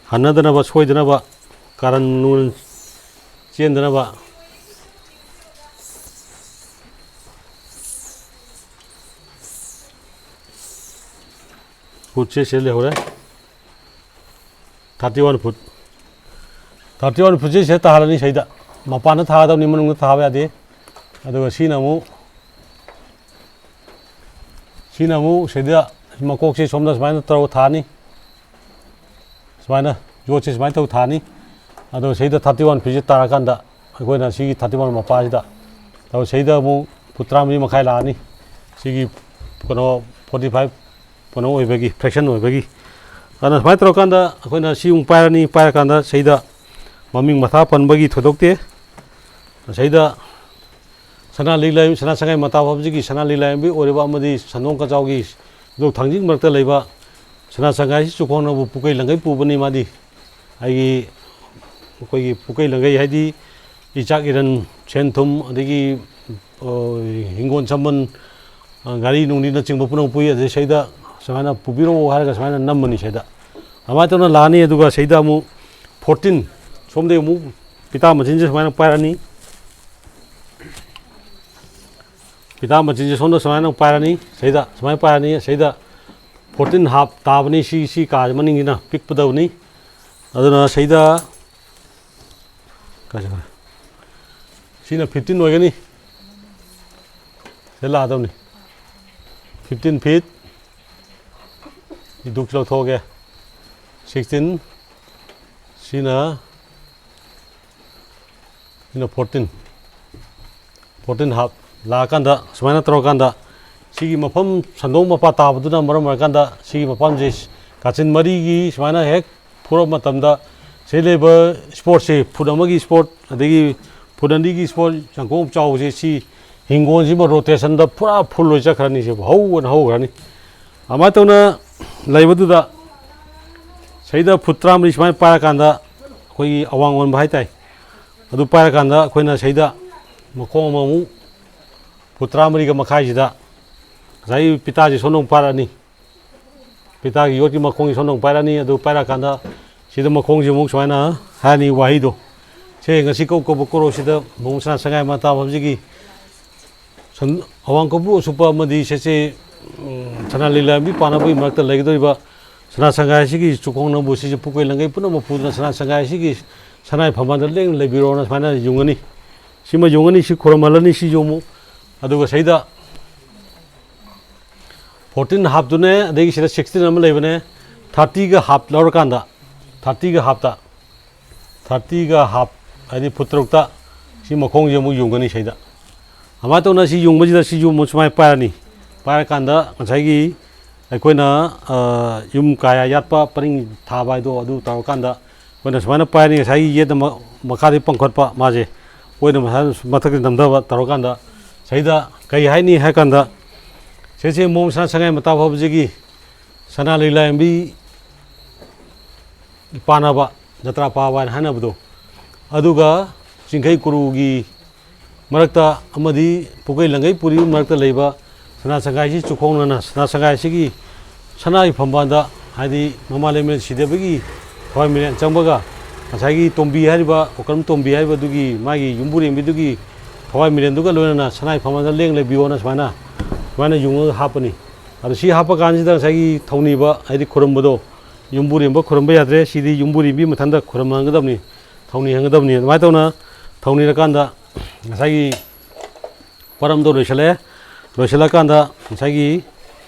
हन्नदनबा सोयदनबा कारण नुन चेंदनबा फुट से ले हो रहा है 31 फुट 31 फुट से ताहारनी सैदा मपान थागदबनी मनुंग थाबा यादे अदुगा सिनामु सैदा मकोक से सोमदा समाना तरो थानी समाना जो से समाना तो थानी अदुगा सैदा 31 फुट से ताराकांदा अखोइना सिगी 31 मपासिदा तो सैदा मु फुत्रामि मखाइ लानी सिगी कनो 45 पनो ओइबगी फ्रैक्शन ओइबगी अना समाय तरोकांदा अखोइना सिउं पायरानी पायराकांदा सैदा ममिंग मथा पनबगी थोदोक्ते सैदा सना लीलाय सना संगाय मता फबजिगी सना लीलाय बि ओरेबा अमदि सनों कजावगी दो थांजिंग मरता लेबा सना संगाय चुकोनबु पुकै लंगै पुबनी मादी आइगी कोइगी पुकै लंगै हाइदी इचाक इरन सेनथुम अदगी हिंगोन सम्बन गाड़ी नुंगदिना चिंग पुनों पुई अदे सैदा समाना पुबिरो हारगा समाना नम्मनी सैदा अमातोना लानी अदुगा सैदा मु 14 सोमदे मु पिता मचिन समाना पायरानी पिता मचिन सोमदे समाना पायरानी सैदा समाय पायरानी सैदा 14 हाफ ताबनी सी काज मनिंगिना पिकपदवनी अदुना सैदा काजा सिना 15 ओइगनी सेला आदमनी 15 फीट दुख लो थोगे 16 सिना 14 हाफ लाकांदा समाना तरोकांदा सिगी मफम संदों मपा ताबदुना मरम मरकांदा सिगी मफम जे काचिन मरीगी समाना हेक फुरो मतमदा सेलेब स्पोर्ट से फुदमगी स्पोर्ट अदगी फुदंदीगी स्पोर्ट संकोम चावजे सी हिंगोन सिम रोटेशन दा पूरा फुल लोइ चखरनी से हौगरनी अमातोना लाइबदुदा सैदा फुत्रामरी समाय पायराकांदा कोई अवांग वन भाई ताई अदु पायराकांदा कोइना सैदा मखों अममु फुत्रामरी का मखाइसिदा जाई पिताजी सोनों पारानी पितागी योटी मखोंगी सोनों पायरानी अदु पायराकांदा सिदा मखोंजी मुक समायना हानी वाहिदो से ngasi ko bokoro sida mungsana sangai mata babjigi अवांग कबू सुपर मदी सेसे सना लीला भी पानाबी मरक्ता लेगदोइबा सना संगाय सिगी चुकोंगनबु सिजे पुकै लंगै पुनम पुदना सना संगाय सिगी सनाय फमाद लेंग लेबिरोना सना युंगनी सिमा युंगनी सि खोरमलनी सि जोमु अदुगा सैदा 14 हाफ दुने अदेगी सिदा 16 अम लेबने 30 का हाफ लौरकांदा 30 का हाफ ता 30 का हाफ आदि पुत्रुक्ता सि मखोंग जेमु युंगनी सैदा अमातोना सी युंगबजिदा सी yum मुसमाय पारनी पारकांदा ngsaigi aikoina yum kaya yatpa paring thabai do adu tarkanda koina samana paini ngasai yed makhadi pangkhotpa maje koina mathak namda tarkanda saida kai haini hakanda sese mom sa sangai mata bhabjigi sana lila mbi panaba jatra pawa hanabdo aduga singkai kurugi मरक्ता अमदी पुकै लंगै पुरी मरक्ता लेबा सना संगाई चुखोंगना सना संगाई सिगी सनाई फंबादा हादि ममालेमेल सिदेबगी थवाय मिलेन चंबगा असागी तोंबी हारिबा ओकरम तोंबी हारिबा दुगी मागी युंबुरेंबी दुगी थवाय मिलेन दुगा लोयना सनाई फंबादा लेंग ले बियोना समाना युंग हापनी अदु सि हापा कानजिदा असागी थौनीबा हादि खुरमबदो युंबुरेंबा खुरमबा याद्रे सिदि युंबुरेंबी मथंदा खुरमंगदबनी थौनी हंगदबनी माय तौना ꯊꯧꯅꯤꯔꯀꯥꯟꯗ ꯉꯁꯥꯏꯒꯤ ꯄꯔꯝꯗꯣ ꯂꯣꯏꯁꯤꯜꯂꯦ ꯂꯣꯏꯁꯤꯜꯂꯀꯥꯟꯗ ꯉꯁꯥꯏꯒꯤ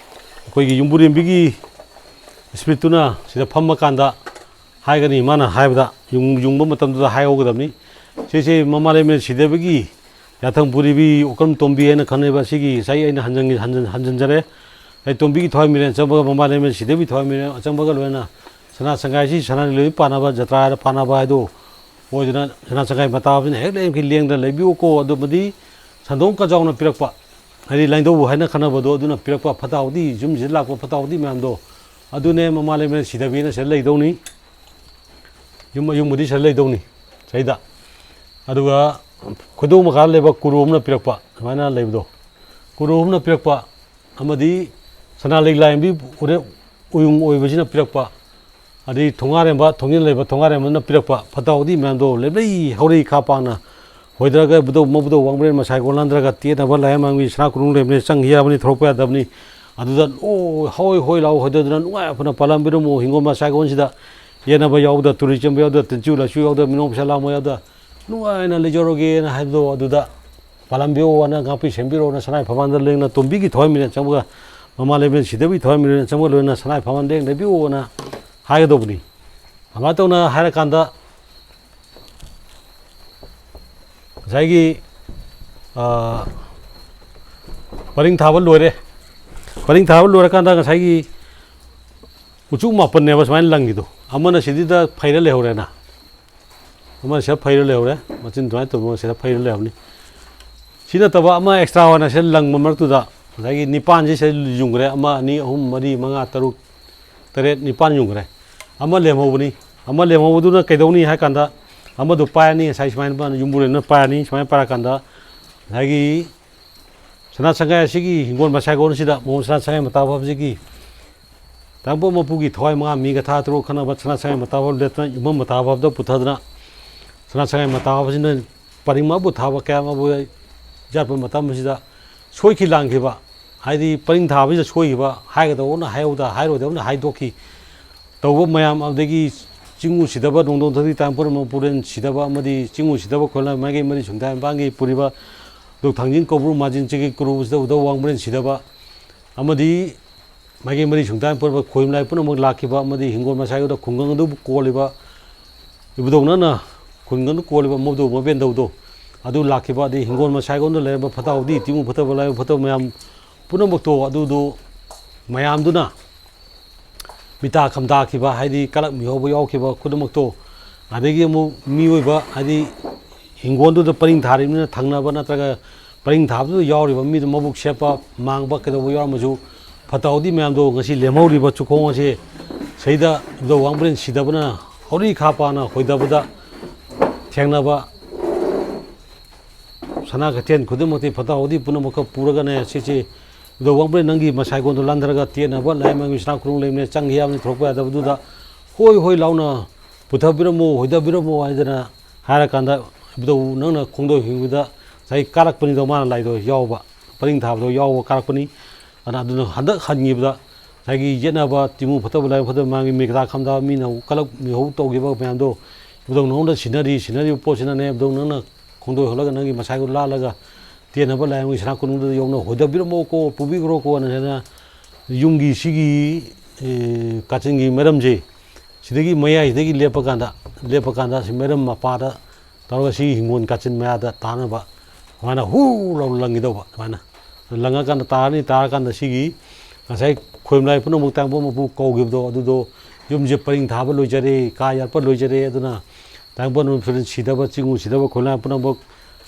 ꯑꯩꯈꯣꯏꯒꯤ ꯌꯨꯝꯕꯨꯔꯦꯝꯕꯤꯒꯤ ꯏꯁꯄꯤꯔꯤꯠꯇꯨꯅ ꯁꯤꯗ ꯐꯝꯃꯀꯥꯟꯗ ꯍꯥꯏꯒꯅꯤ ꯃꯥꯅ ꯍꯥꯏꯕꯗ ꯌꯨꯡꯕ ꯃꯇꯝꯗꯨꯗ ꯍꯥꯏꯍꯧꯒꯗꯕꯅꯤ ꯁꯤꯁꯦ ꯃꯃꯥ ꯂꯩꯃꯔꯦꯟ ꯁꯤꯗꯕꯒꯤ ꯌꯥꯊꯪ ꯄꯨꯔꯤꯕꯤ ꯑꯣꯀ꯭ꯔꯝ ꯇꯣꯝꯕꯤ ꯍꯥꯏꯅ ꯈꯪꯅꯩꯕ ꯁꯤꯒꯤ ꯉꯁꯥꯏ ꯑꯩꯅ ꯍꯟꯖꯤꯟꯖꯔꯦ ꯑꯩ ꯇꯣꯝꯕꯤꯒꯤ ꯊꯋꯥꯏꯃꯤꯔꯦꯟ ꯆꯪꯕꯒ ꯃꯃꯥ ꯂꯩꯃꯔꯦꯟ ꯁꯤꯗꯕꯤ ꯊꯋꯥꯏꯃꯤꯔꯦꯟ ꯆꯪꯕꯒ ꯂꯣꯏꯅ ꯁꯅꯥ ꯁꯪꯒꯥꯏꯁꯤ ꯁꯅꯥ ꯂꯣꯏ ꯄꯥꯅꯕ ꯖꯇ꯭ꯔꯥ ꯍꯥꯏꯔ ꯄꯥꯅꯕ ꯍꯥꯏꯗꯣ ꯑꯣꯏꯗꯨꯅ ꯁꯅꯥ ꯁꯪꯒꯥꯏ ꯃꯇꯥꯕꯁꯤꯅ ꯍꯦꯛ ꯂꯩꯔꯝꯈꯤ ꯂꯦꯡꯗꯅ ꯂꯩꯕꯤꯌꯨꯀꯣ ꯑꯗꯨꯕꯨꯗꯤ ꯁꯟꯗꯣꯡ ꯀꯖꯥꯎꯅ ꯄꯤꯔꯛꯄ ꯍꯥꯏꯗꯤ ꯂꯥꯏꯟꯗꯧꯕ ꯍꯥꯏꯅ ꯈꯟꯅꯕꯗꯣ ꯑꯗꯨꯅ ꯄꯤꯔꯛꯄ ꯐꯠꯇ ꯍꯥꯎꯊꯤ ꯌꯨꯝꯁꯤꯗ ꯂꯥꯛꯄ ꯐꯠꯇ ꯍꯥꯎꯊꯤ ꯃꯌꯥꯝꯗꯣ ꯑꯗꯨꯅꯦ ꯃꯃꯥ ꯂꯩꯃꯔꯦꯟ ꯁꯤꯗꯕꯤꯅ ꯁꯤꯗ ꯂꯩꯗꯧꯅꯤ ꯌꯨꯝ ꯑꯌꯨꯡꯕꯗꯤ ꯁꯤꯗ ꯂꯩꯗꯧꯅꯤ ꯁꯤꯗ ꯑꯗꯨꯒ ꯈꯣꯏꯗꯧ ꯃꯈꯥ ꯂꯩꯕ ꯀꯨꯔꯣ ꯑꯃꯅ ꯄꯤꯔꯛꯄ ꯑꯗꯨꯃꯥꯏꯅ ꯂꯩꯕꯗꯣ ꯀꯨꯔꯣ ꯑꯃꯅ ꯄꯤꯔꯛꯄ ꯑꯃꯗꯤ ꯁꯅꯥ ꯂꯥꯏꯔꯦꯝꯕꯤ ꯎꯌꯨꯡ ꯑꯣꯏꯕꯁꯤꯅ ꯄꯤꯔꯛꯄ ꯑꯗꯩ ꯊꯣꯡꯉꯥꯔꯦꯝꯕ ꯊꯣꯡꯖꯤꯟ ꯂꯩꯕ ꯊꯣꯡꯉꯥꯔꯦꯝꯕꯅ ꯄꯤꯔꯛꯄ ꯐꯠꯇ ꯍꯥꯎꯊꯤ ꯃꯌꯥꯝꯗꯣ ꯂꯩꯕꯩ ꯍꯧꯔꯩ ꯈꯥ ꯄꯥꯛꯅ ꯍꯣꯏꯗꯔꯒ ꯃꯕꯨꯗꯧ ꯋꯥꯡꯕ꯭ꯔꯦꯟ ꯃꯁꯥꯏ ꯀꯣꯜꯍꯟꯗ꯭ꯔꯒ ꯇꯦꯠꯅꯕ ꯂꯥꯏꯌꯥꯃꯥꯡꯕꯤ ꯁꯅꯥ ꯈꯨꯅꯨꯡ ꯂꯩꯕꯅꯤ ꯆꯪꯈꯤ ꯌꯥꯕꯅꯤ ꯊꯣꯔꯛꯄ ꯌꯥꯗꯕꯅꯤ ꯑꯗꯨꯗ ꯍꯣꯏ ꯍꯣꯏ ꯂꯥꯎ ꯍꯣꯏꯗꯗꯅ ꯅꯨꯡꯉꯥꯏꯐꯅ ꯄꯥꯜꯂꯝꯕꯤꯔꯝꯃꯨ ꯍꯤꯡꯒꯣꯜ ꯃꯁꯥꯏꯒꯣꯟꯁꯤꯗ ꯌꯦꯟꯅꯕ ꯌꯥꯎꯗ ꯇꯨꯔꯤ ꯆꯦꯟꯕ ꯌꯥꯎꯗ ꯇꯤꯟꯆꯨ ꯂꯥꯏꯆꯨ ꯌꯥꯎꯗ ꯃꯤꯅꯣꯡ ꯄꯩꯁꯥ ꯂꯥꯡꯕ ꯌꯥꯎꯗ ꯅꯨꯡꯉꯥꯏꯅ ꯂꯩꯖꯔꯒꯦꯅ ꯍꯥꯏꯕꯗꯣ ꯑꯗꯨꯗ ꯄꯥꯜꯂꯝꯕꯤꯌꯣꯅ ꯉꯥꯛꯄꯤ ꯁꯦꯝꯕꯤꯔꯣꯅ ꯁꯅꯥꯏ ꯐꯝꯕꯥꯜꯗ ꯂꯦꯡꯅ ꯇꯣꯝꯕꯤꯒꯤ ꯊꯋꯥꯏꯃꯤꯔꯦꯟ ꯆꯪꯕꯒ ꯃꯃꯥ ꯂꯩꯃꯔꯦꯟ ꯁꯤꯗꯕꯤ ꯊꯋꯥꯏꯃꯤꯔꯦꯟ ꯆꯪꯕꯒ ꯂꯣꯏꯅ ꯁꯅꯥꯏ ꯐꯝꯕꯥꯜ ꯂꯦꯡ ꯂꯩꯕꯤꯌꯣꯅ ꯍꯥꯏꯒꯗꯧꯕꯅꯤ ꯑꯗꯨꯃꯥꯏꯅ ꯇꯧꯅ ꯍꯥꯏꯔꯀꯥꯟꯗ ꯉꯁꯥꯏꯒꯤ ꯄꯔꯤꯡ ꯊꯥꯕ ꯂꯣꯏꯔꯦ ꯄꯔꯤꯡ ꯊꯥꯕ ꯂꯣꯏꯔꯀꯥꯟꯗ ꯉꯁꯥꯏꯒꯤ ꯎꯆꯨꯛ ꯃꯥꯄꯟꯅꯦꯕ ꯁꯨꯃꯥꯏꯅ ꯂꯪꯈꯤꯗꯣ ꯑꯃꯅ ꯁꯤꯗ ꯐꯩꯔ ꯂꯩꯍꯧꯔꯦꯅ ꯑꯃꯅ ꯁꯤꯗ ꯐꯩꯔ ꯂꯩꯍꯧꯔꯦ ꯃꯆꯤꯟ ꯑꯗꯨꯃꯥꯏꯅ ꯇꯧꯕ ꯁꯤꯗ ꯐꯩꯔ ꯂꯩꯍꯧꯅꯤ ꯁꯤ ꯅꯠꯇꯕ ꯑꯃ ꯑꯦꯛꯁꯇ꯭ꯔꯥ ꯑꯣꯏꯅ ꯁꯤꯗ ꯂꯪꯕ ꯃꯔꯛꯇꯨꯗ ꯉꯁꯥꯏꯒꯤ ꯅꯤꯄꯥꯟꯁꯤ ꯁꯤꯗ ꯌꯨꯡꯈ꯭ꯔꯦ ꯑꯃ ꯑꯅꯤ ꯑꯍꯨꯝ ꯃꯔꯤ ꯃꯉꯥ ꯇꯔꯨꯛ ꯇꯔꯦꯠ ꯅꯤꯄꯥꯟ ꯌꯨꯡꯈ꯭ꯔꯦ ꯑꯃ ꯂꯦꯝꯍꯧꯕꯅꯤ ꯑꯃ ꯂꯦꯝꯍꯧꯕꯗꯨꯅ ꯀꯩꯗꯧꯅꯤ ꯍꯥꯏ ꯀꯥꯟꯗ ꯑꯃꯗꯣ ꯄꯥꯏꯔꯅꯤ ꯉꯁꯥꯏ ꯁꯨꯃꯥꯏꯅ ꯌꯨꯝꯕꯨꯔꯦꯟꯅ ꯄꯥꯏꯔꯅꯤ ꯁꯨꯃꯥꯏꯅ ꯄꯥꯏꯔꯀꯥꯟꯗ ꯉꯁꯥꯏꯒꯤ ꯁꯅꯥ ꯁꯪꯒꯥꯏ ꯑꯁꯤꯒꯤ ꯍꯤꯡꯒꯣꯜ ꯃꯁꯥꯏꯒꯣꯟꯁꯤꯗ ꯃꯣꯍꯣꯟ ꯁꯅꯥ ꯁꯪꯒꯥꯏ ꯃꯇꯥꯕꯁꯤꯒꯤ ꯇꯥꯡꯄꯣꯛ ꯃꯄꯨꯒꯤ ꯊꯋꯥꯏ ꯃꯉꯥ ꯃꯤꯒ ꯊꯥ ꯇꯔꯨꯛ ꯈꯟꯅꯕ ꯁꯅꯥ ꯁꯪꯒꯥꯏ ꯃꯇꯥꯕ ꯂꯦꯞꯇꯅ ꯌꯨꯝꯐꯝ ꯃꯇꯥꯕꯗ ꯄꯨꯊꯗꯅ ꯁꯅꯥ ꯁꯪꯒꯥꯏ ꯃꯇꯥꯕꯁꯤꯅ ꯄꯔꯤꯡꯃꯛꯄꯨ ꯊꯥꯕ ꯀꯌꯥ ꯑꯃꯕꯨ ꯌꯥꯠꯄ ꯃꯇꯝ ꯑꯁꯤꯗ ꯁꯣꯏꯈꯤ ꯂꯥꯡꯈꯤꯕ ꯍꯥꯏꯗꯤ ꯄꯔꯤꯡ ꯊꯥꯕꯁꯤꯗ ꯁꯣꯏꯈꯤꯕ ꯍꯥꯏꯒꯗꯧꯕꯅ ꯍꯥꯏꯍꯧꯗ ꯍꯥꯏꯔꯣꯏꯗꯕꯅ ꯍꯥꯏꯗꯣꯛꯈꯤ ꯇꯧꯕ ꯃꯌꯥꯝ ꯑꯗꯒꯤ ꯆꯤꯡꯎ ꯁꯤꯗꯕ ꯅꯣꯡꯗꯣꯡ ꯊꯛꯇꯤ ꯇꯥꯡꯄꯣꯛ ꯄꯨꯔꯦꯟ ꯁꯤꯗꯕ ꯑꯃꯗꯤ ꯆꯤꯡꯎ ꯁꯤꯗꯕ ꯈꯣꯜꯅ ꯃꯥꯏꯀꯩ ꯃꯔꯤ ꯁꯨꯡꯊꯥꯏ ꯃꯄꯥꯟꯒꯤ ꯄꯨꯔꯤꯕ ꯊꯥꯡꯖꯤꯡ ꯀꯧꯕ꯭ꯔꯨ ꯃꯥꯔꯖꯤꯟ ꯆꯤꯡꯒꯤ ꯀꯨꯔꯨꯁꯤꯗ ꯎꯗꯧ ꯋꯥꯡꯕ꯭ꯔꯦꯟ ꯁꯤꯗꯕ ꯑꯃꯗꯤ ꯃꯥꯏꯀꯩ ꯃꯔꯤ ꯁꯨꯡꯊꯥꯏ ꯄꯨꯔꯕ ꯈꯣꯏꯃꯂꯥꯏ ꯄꯨꯝꯅꯃꯛ ꯂꯥꯛꯈꯤꯕ ꯑꯃꯗꯤ ꯍꯤꯡꯒꯣꯜ ꯃꯁꯥꯏꯗꯨꯗ ꯈꯨꯡꯒꯪ ꯑꯗꯨꯕꯨ ꯀꯣꯜꯂꯤꯕ ꯏꯕꯨꯙꯧꯅꯅ ꯈꯨꯡꯒꯪꯗ ꯀꯣꯜꯂꯤꯕ ꯃꯕꯨꯗꯧ ꯃꯕꯦꯟꯗꯧꯗꯣ ꯑꯗꯨ ꯂꯥꯛꯈꯤꯕ ꯑꯗꯩ ꯍꯤꯡꯒꯣꯜ ꯃꯁꯥꯏꯒꯣꯟꯗ ꯂꯩꯔꯝꯕ ꯐꯠꯇ ꯍꯥꯎꯊꯤ ꯇꯤꯃꯨ ꯐꯠꯇꯕ ꯂꯥꯏꯕꯛ ꯐꯠꯇꯕ ꯃꯌꯥꯝ ꯄꯨꯝꯅꯃꯛꯇꯣ ꯑꯗꯨꯗꯣ ꯃꯌꯥꯝꯗꯨꯅ ꯃꯤꯇꯥ ꯈꯝꯗꯥꯈꯤꯕ ꯍꯥꯏꯗꯤ ꯀꯂꯛ ꯃꯤꯍꯧꯕ ꯌꯥꯎꯈꯤꯕ ꯈꯨꯗꯤꯡꯃꯛꯇꯣ ꯑꯗꯒꯤ ꯑꯃꯨꯛ ꯃꯤꯑꯣꯏꯕ ꯍꯥꯏꯗꯤ ꯍꯤꯡꯒꯣꯜꯗꯨꯗ ꯄꯔꯤꯡ ꯊꯥꯔꯤꯕꯅꯤꯅ ꯊꯪꯅꯕ ꯅꯠꯇ꯭ꯔꯒ ꯄꯔꯤꯡ ꯊꯥꯕꯗꯨꯗ ꯌꯥꯎꯔꯤꯕ ꯃꯤꯗꯨ ꯃꯕꯨꯛ ꯁꯦꯞꯄ ꯃꯥꯡꯕ ꯀꯩꯗꯧꯕ ꯌꯥꯎꯔꯝꯃꯁꯨ ꯐꯠꯇ ꯍꯥꯎꯊꯤ ꯃꯌꯥꯝꯗꯣ ꯉꯁꯤ ꯂꯦꯝꯍꯧꯔꯤꯕ ꯆꯨꯈꯣꯡ ꯑꯁꯤ ꯁꯤꯗ ꯏꯕꯨꯙꯧ ꯋꯥꯡꯕ꯭ꯔꯦꯟ ꯁꯤꯗꯕꯅ ꯍꯧꯔꯤ ꯈꯥ ꯄꯥꯛꯅ ꯍꯣꯏꯗꯕꯗ ꯊꯦꯡꯅꯕ ꯁꯅꯥ ꯀꯩꯊꯦꯜ ꯈꯨꯗꯤꯡꯃꯛꯇꯤ ꯐꯠꯇ ꯍꯥꯎꯊꯤ ꯄꯨꯝꯅꯃꯛꯀ ꯄꯨꯔꯒꯅꯦ ꯁꯤꯁꯤ ꯏꯕꯨꯙꯧ ꯋꯥꯡꯕ꯭ꯔꯦꯟ ꯅꯪꯒꯤ ꯃꯁꯥꯏꯒꯣꯟꯗꯣ ꯂꯥꯟꯊꯔꯒ ꯇꯦꯠꯅꯕ ꯂꯥꯏꯃꯥꯡꯒꯤ ꯁꯅꯥ ꯈꯨꯅꯨꯡ ꯂꯩꯕꯅꯦ ꯆꯪꯈꯤ ꯌꯥꯕꯅꯤ ꯊꯣꯔꯛꯄ ꯌꯥꯗꯕꯗꯨꯗ ꯍꯣꯏ ꯍꯣꯏ ꯂꯥꯎꯅ ꯄꯨꯊꯕꯤꯔꯝꯃꯣ ꯍꯣꯏꯗꯕꯤꯔꯝꯃꯣ ꯍꯥꯏꯗꯅ ꯍꯥꯏꯔꯀꯥꯟꯗ ꯏꯕꯨꯙꯧ ꯅꯪꯅ ꯈꯣꯡꯗꯣꯏ ꯍꯤꯡꯕꯗ ꯉꯁꯥꯏ ꯀꯥꯔꯛꯄꯅꯤꯗꯣ ꯃꯥꯅ ꯂꯥꯏꯗꯣ ꯌꯥꯎꯕ ꯄꯔꯤꯡ ꯊꯥꯕꯗꯣ ꯌꯥꯎꯕ ꯀꯥꯔꯛꯄꯅꯤ ꯑꯗꯨꯅ ꯍꯟꯗꯛ ꯍꯟꯈꯤꯕꯗ ꯉꯁꯥꯏꯒꯤ ꯌꯦꯠꯅꯕ ꯇꯤꯃꯨ ꯐꯠꯇꯕ ꯂꯥꯏꯕꯛ ꯐꯠꯇꯕ ꯃꯥꯒꯤ ꯃꯤꯒꯗꯥ ꯈꯝꯗꯥꯕ ꯃꯤꯅ ꯀꯂꯛ ꯃꯤꯍꯧ ꯇꯧꯈꯤꯕ ꯃꯌꯥꯝꯗꯣ ꯏꯕꯨꯙꯧ ꯅꯉꯣꯟꯗ ꯁꯤꯟꯅꯔꯤꯕ ꯄꯣꯠꯁꯤꯅꯅꯦ ꯏꯕꯨꯙꯧ ꯅꯪꯅ ꯈꯣꯡꯗꯣꯏ ꯍꯣꯜꯂꯒ ꯅꯪꯒꯤ ꯃꯁꯥꯏꯗꯣ ꯂꯥꯜꯂꯒ ꯇꯦꯟꯅꯕ ꯂꯥꯏꯌꯥꯝꯒꯤ ꯁꯅꯥ ꯀꯣꯅꯨꯡꯗꯨꯗ ꯌꯧꯅ ꯍꯣꯏꯗꯕꯤꯔꯝꯃꯣꯀꯣ ꯄꯨꯕꯤꯈ꯭ꯔꯣꯀꯣꯅ ꯍꯥꯏꯅ ꯌꯨꯝꯒꯤ ꯁꯤꯒꯤ ꯀꯥꯆꯤꯟꯒꯤ ꯃꯔꯝꯁꯦ ꯁꯤꯗꯒꯤ ꯃꯌꯥꯏꯁꯤꯗꯒꯤ ꯂꯦꯞꯄꯀꯥꯟꯗ ꯁꯤ ꯃꯔꯝ ꯃꯄꯥꯗ ꯇꯧꯔꯒ ꯁꯤ ꯍꯤꯡꯒꯣꯜ ꯀꯥꯆꯤꯟ ꯃꯌꯥꯗ ꯇꯥꯅꯕ ꯑꯗꯨꯃꯥꯏꯅ ꯍꯨ ꯂꯥꯎ ꯂꯪꯈꯤꯗꯧꯕ ꯑꯗꯨꯃꯥꯏꯅ ꯂꯪꯉꯀꯥꯟꯗ ꯇꯥꯔꯀꯥꯟꯗ ꯁꯤꯒꯤ ꯉꯁꯥꯏ ꯈꯣꯏꯃꯂꯥꯏ ꯄꯨꯝꯅꯃꯛ ꯇꯥꯡꯄꯣꯛ ꯃꯄꯨ ꯀꯧꯈꯤꯕꯗꯣ ꯑꯗꯨꯗꯣ ꯌꯨꯝꯁꯦ ꯄꯔꯤꯡ ꯊꯥꯕ ꯂꯣꯏꯖꯔꯦ ꯀꯥ ꯌꯥꯠꯄ ꯂꯣꯏꯖꯔꯦ ꯑꯗꯨꯅ ꯇꯥꯡꯄꯣꯛ ꯅꯨꯃꯤꯠ ꯁꯤꯗꯕ ꯆꯤꯡꯎ ꯁꯤꯗꯕ ꯈꯣꯏꯃꯂꯥꯏ ꯄꯨꯝꯅꯃꯛ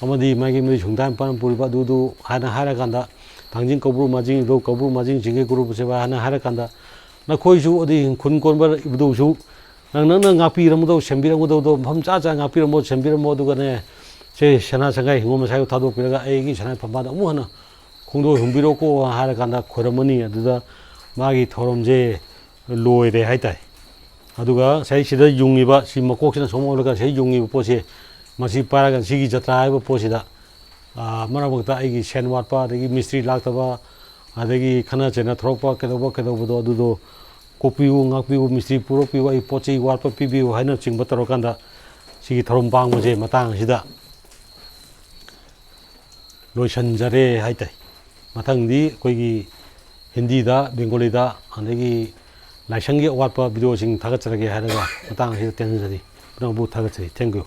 ꯑꯃꯗꯤ ꯃꯥꯒꯤ ꯃꯔꯤ ꯁꯨꯡꯊꯥꯏ ꯃꯄꯥꯟ ꯄꯨꯔꯤꯕ ꯑꯗꯨꯗꯨ ꯍꯥꯏꯅ ꯍꯥꯏꯔꯀꯥꯟꯗ ꯊꯥꯡꯖꯤꯡ ꯀꯧꯕ꯭ꯔꯨ ꯃꯥꯔꯖꯤꯡ ꯏꯕꯨꯙꯧ ꯀꯧꯕ꯭ꯔꯨ ꯃꯥꯔꯖꯤꯡ ꯆꯤꯡꯒꯤ ꯒꯨꯔꯨ ꯁꯦꯕꯥ ꯍꯥꯏꯅ ꯍꯥꯏꯔꯀꯥꯟꯗ ꯅꯈꯣꯏꯁꯨ ꯑꯗꯩ ꯈꯨꯟ ꯀꯣꯟꯕ ꯏꯕꯨꯙꯧꯁꯨ ꯅꯪꯅ ꯉꯥꯛꯄꯤꯔꯝꯒꯗꯧ ꯁꯦꯝꯕꯤꯔꯝꯒꯗꯧꯗꯣ ꯃꯐꯝ ꯆꯥ ꯉꯥꯛꯄꯤꯔꯝꯃꯣ ꯁꯦꯝꯕꯤꯔꯝꯃꯣ ꯑꯗꯨꯒꯅꯦ ꯁꯦ ꯁꯅꯥ ꯁꯪꯒꯥꯏ ꯍꯤꯡꯒꯣꯜ ꯃꯁꯥꯏꯗꯣ ꯊꯥꯗꯣꯛꯄꯤꯔꯒ ꯑꯩꯒꯤ ꯁꯅꯥꯏ ꯐꯝꯕꯥꯜꯗ ꯑꯃꯨꯛ ꯍꯟꯅ ꯈꯣꯡꯗꯣꯏ ꯍꯨꯝꯕꯤꯔꯣꯀꯣ ꯍꯥꯏꯔꯀꯥꯟꯗ ꯈꯣꯏꯔꯝꯃꯅꯤ ꯑꯗꯨꯗ ꯃꯥꯒꯤ ꯊꯧꯔꯝꯁꯦ ꯂꯣꯏꯔꯦ ꯍꯥꯏꯇꯥꯔꯦ ꯑꯗꯨꯒ ꯉꯁꯥꯏ ꯁꯤꯗ ꯌꯨꯡꯉꯤꯕ ꯁꯤ ꯃꯀꯣꯛꯁꯤꯅ ꯁꯣꯝ ꯑꯣꯜꯂꯒ ꯁꯤꯗ ꯌꯨꯡꯉꯤꯕ ꯄꯣꯠꯁꯦ ꯃꯁꯤ ꯄꯥꯏꯔꯒ ꯁꯤꯒꯤ ꯖꯇ꯭ꯔꯥ ꯍꯥꯏꯕ ꯄꯣꯠꯁꯤꯗ ꯃꯔꯛ ꯃꯔꯛꯇ ꯑꯩꯒꯤ ꯁꯦꯟ ꯋꯥꯠꯄ ꯑꯗꯒꯤ ꯃꯤꯁꯇ꯭ꯔꯤ ꯂꯥꯛꯇꯕ ꯑꯗꯒꯤ ꯈꯠꯅ ꯆꯩꯅ ꯊꯣꯛꯂꯛꯄ ꯀꯩꯗꯧꯕꯗꯣ ꯑꯗꯨꯗꯣ ꯀꯣꯛꯄꯤꯌꯨ ꯉꯥꯛꯄꯤꯌꯨ ꯃꯤꯁꯇ꯭ꯔꯤ ꯄꯨꯔꯛꯄꯤꯌꯨ ꯑꯩ ꯄꯣꯠ ꯆꯩ ꯋꯥꯠꯄ ꯄꯤꯕꯤꯌꯨ ꯍꯥꯏꯅꯆꯤꯡꯕ ꯇꯧꯔꯀꯥꯟꯗ ꯁꯤꯒꯤ ꯊꯧꯔꯝ ꯄꯥꯡꯕꯁꯦ ꯃꯇꯥꯡ ꯑꯁꯤꯗ ꯂꯣꯏꯁꯤꯟꯖꯔꯦ ꯍꯥꯏꯇꯥꯏ ꯃꯊꯪꯗꯤ ꯑꯩꯈꯣꯏꯒꯤ ꯍꯤꯟꯗꯤꯗ ꯕꯦꯡꯒꯣꯂꯤꯗ ꯑꯗꯒꯤ ꯂꯥꯏꯁꯪꯒꯤ ꯑꯋꯥꯠꯄ ꯚꯤꯗꯤꯑꯣꯁꯤꯡ ꯊꯥꯒꯠꯆꯔꯒꯦ ꯍꯥꯏꯔꯒ ꯃꯇꯥꯡ ꯑꯁꯤꯗ ꯇꯦꯟꯖꯟꯖꯔꯤ ꯄꯨꯝꯅꯃꯛꯄꯨ ꯊꯥꯒꯠꯆꯔꯤ ꯊꯦꯡꯛ ꯌꯨ